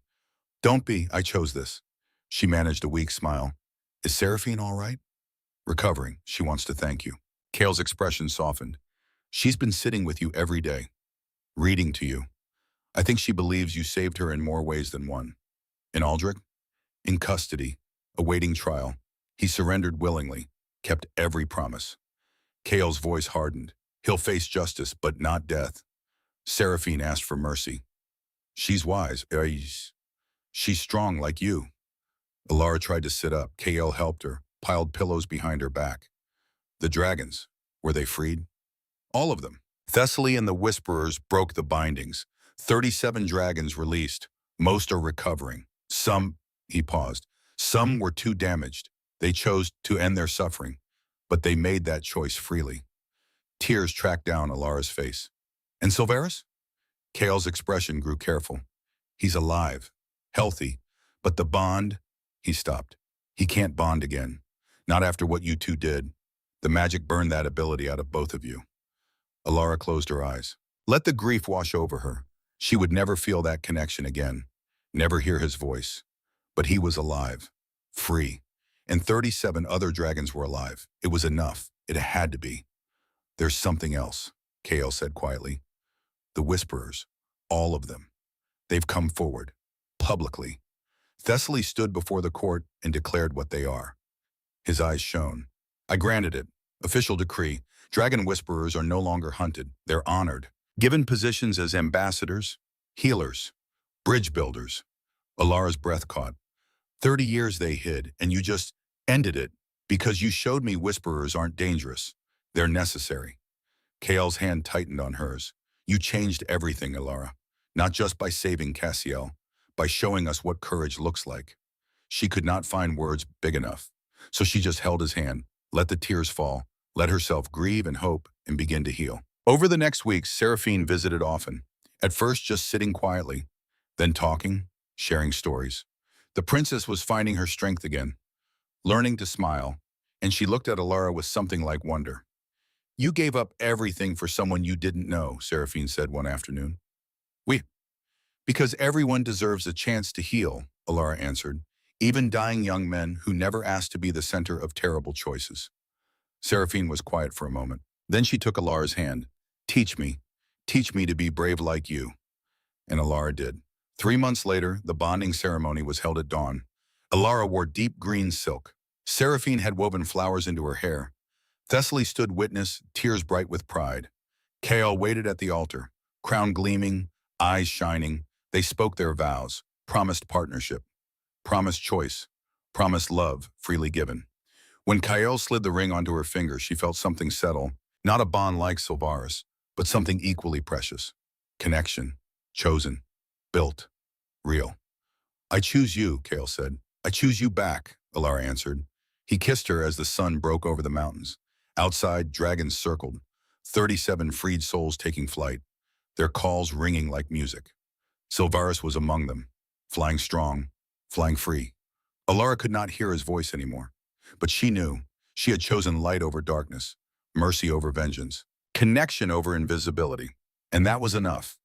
Don't be, I chose this. She managed a weak smile. Is Seraphine all right? Recovering, she wants to thank you. Kale's expression softened. She's been sitting with you every day, reading to you. I think she believes you saved her in more ways than one. In Aldrich? In custody, awaiting trial. He surrendered willingly, kept every promise. Kale's voice hardened. He'll face justice, but not death. Seraphine asked for mercy. She's wise. She's strong like you. Alara tried to sit up. Kale helped her, piled pillows behind her back. The dragons, were they freed? All of them. Thessaly and the Whisperers broke the bindings. 37 dragons released. Most are recovering. Some, he paused, some were too damaged. They chose to end their suffering, but they made that choice freely. Tears tracked down Alara's face. And Silveris? Kale's expression grew careful. He's alive, healthy, but the bond, he stopped. He can't bond again. Not after what you two did. The magic burned that ability out of both of you. Alara closed her eyes. Let the grief wash over her. She would never feel that connection again, never hear his voice. But he was alive, free, and 37 other dragons were alive. It was enough. It had to be. There's something else, Kale said quietly. The Whisperers, all of them. They've come forward, publicly. Thessaly stood before the court and declared what they are. His eyes shone. I granted it. Official decree. Dragon Whisperers are no longer hunted. They're honored. Given positions as ambassadors, healers, bridge builders. Alara's breath caught. 30 years they hid, and you just ended it because you showed me Whisperers aren't dangerous. They're necessary. Kale's hand tightened on hers. You changed everything, Alara. Not just by saving Cassiel, by showing us what courage looks like. She could not find words big enough, so she just held his hand, let the tears fall, let herself grieve and hope, and begin to heal. Over the next weeks, Seraphine visited often, at first just sitting quietly, then talking, sharing stories. The princess was finding her strength again, learning to smile, and she looked at Alara with something like wonder. You gave up everything for someone you didn't know, Seraphine said one afternoon. Because everyone deserves a chance to heal, Alara answered, even dying young men who never asked to be the center of terrible choices. Seraphine was quiet for a moment. Then she took Alara's hand. Teach me to be brave like you. And Alara did. 3 months later, the bonding ceremony was held at dawn. Alara wore deep green silk. Seraphine had woven flowers into her hair. Thessaly stood witness, tears bright with pride. Kale waited at the altar, crown gleaming, eyes shining. They spoke their vows, promised partnership, promised choice, promised love, freely given. When Kael slid the ring onto her finger, she felt something settle, not a bond like Silvaris, but something equally precious. Connection, chosen, built, real. I choose you, Kael said. I choose you back, Alara answered. He kissed her as the sun broke over the mountains. Outside, dragons circled, 37 freed souls taking flight, their calls ringing like music. Silvaris was among them, flying strong, flying free. Alara could not hear his voice anymore, but she knew she had chosen light over darkness, mercy over vengeance, connection over invisibility. And that was enough.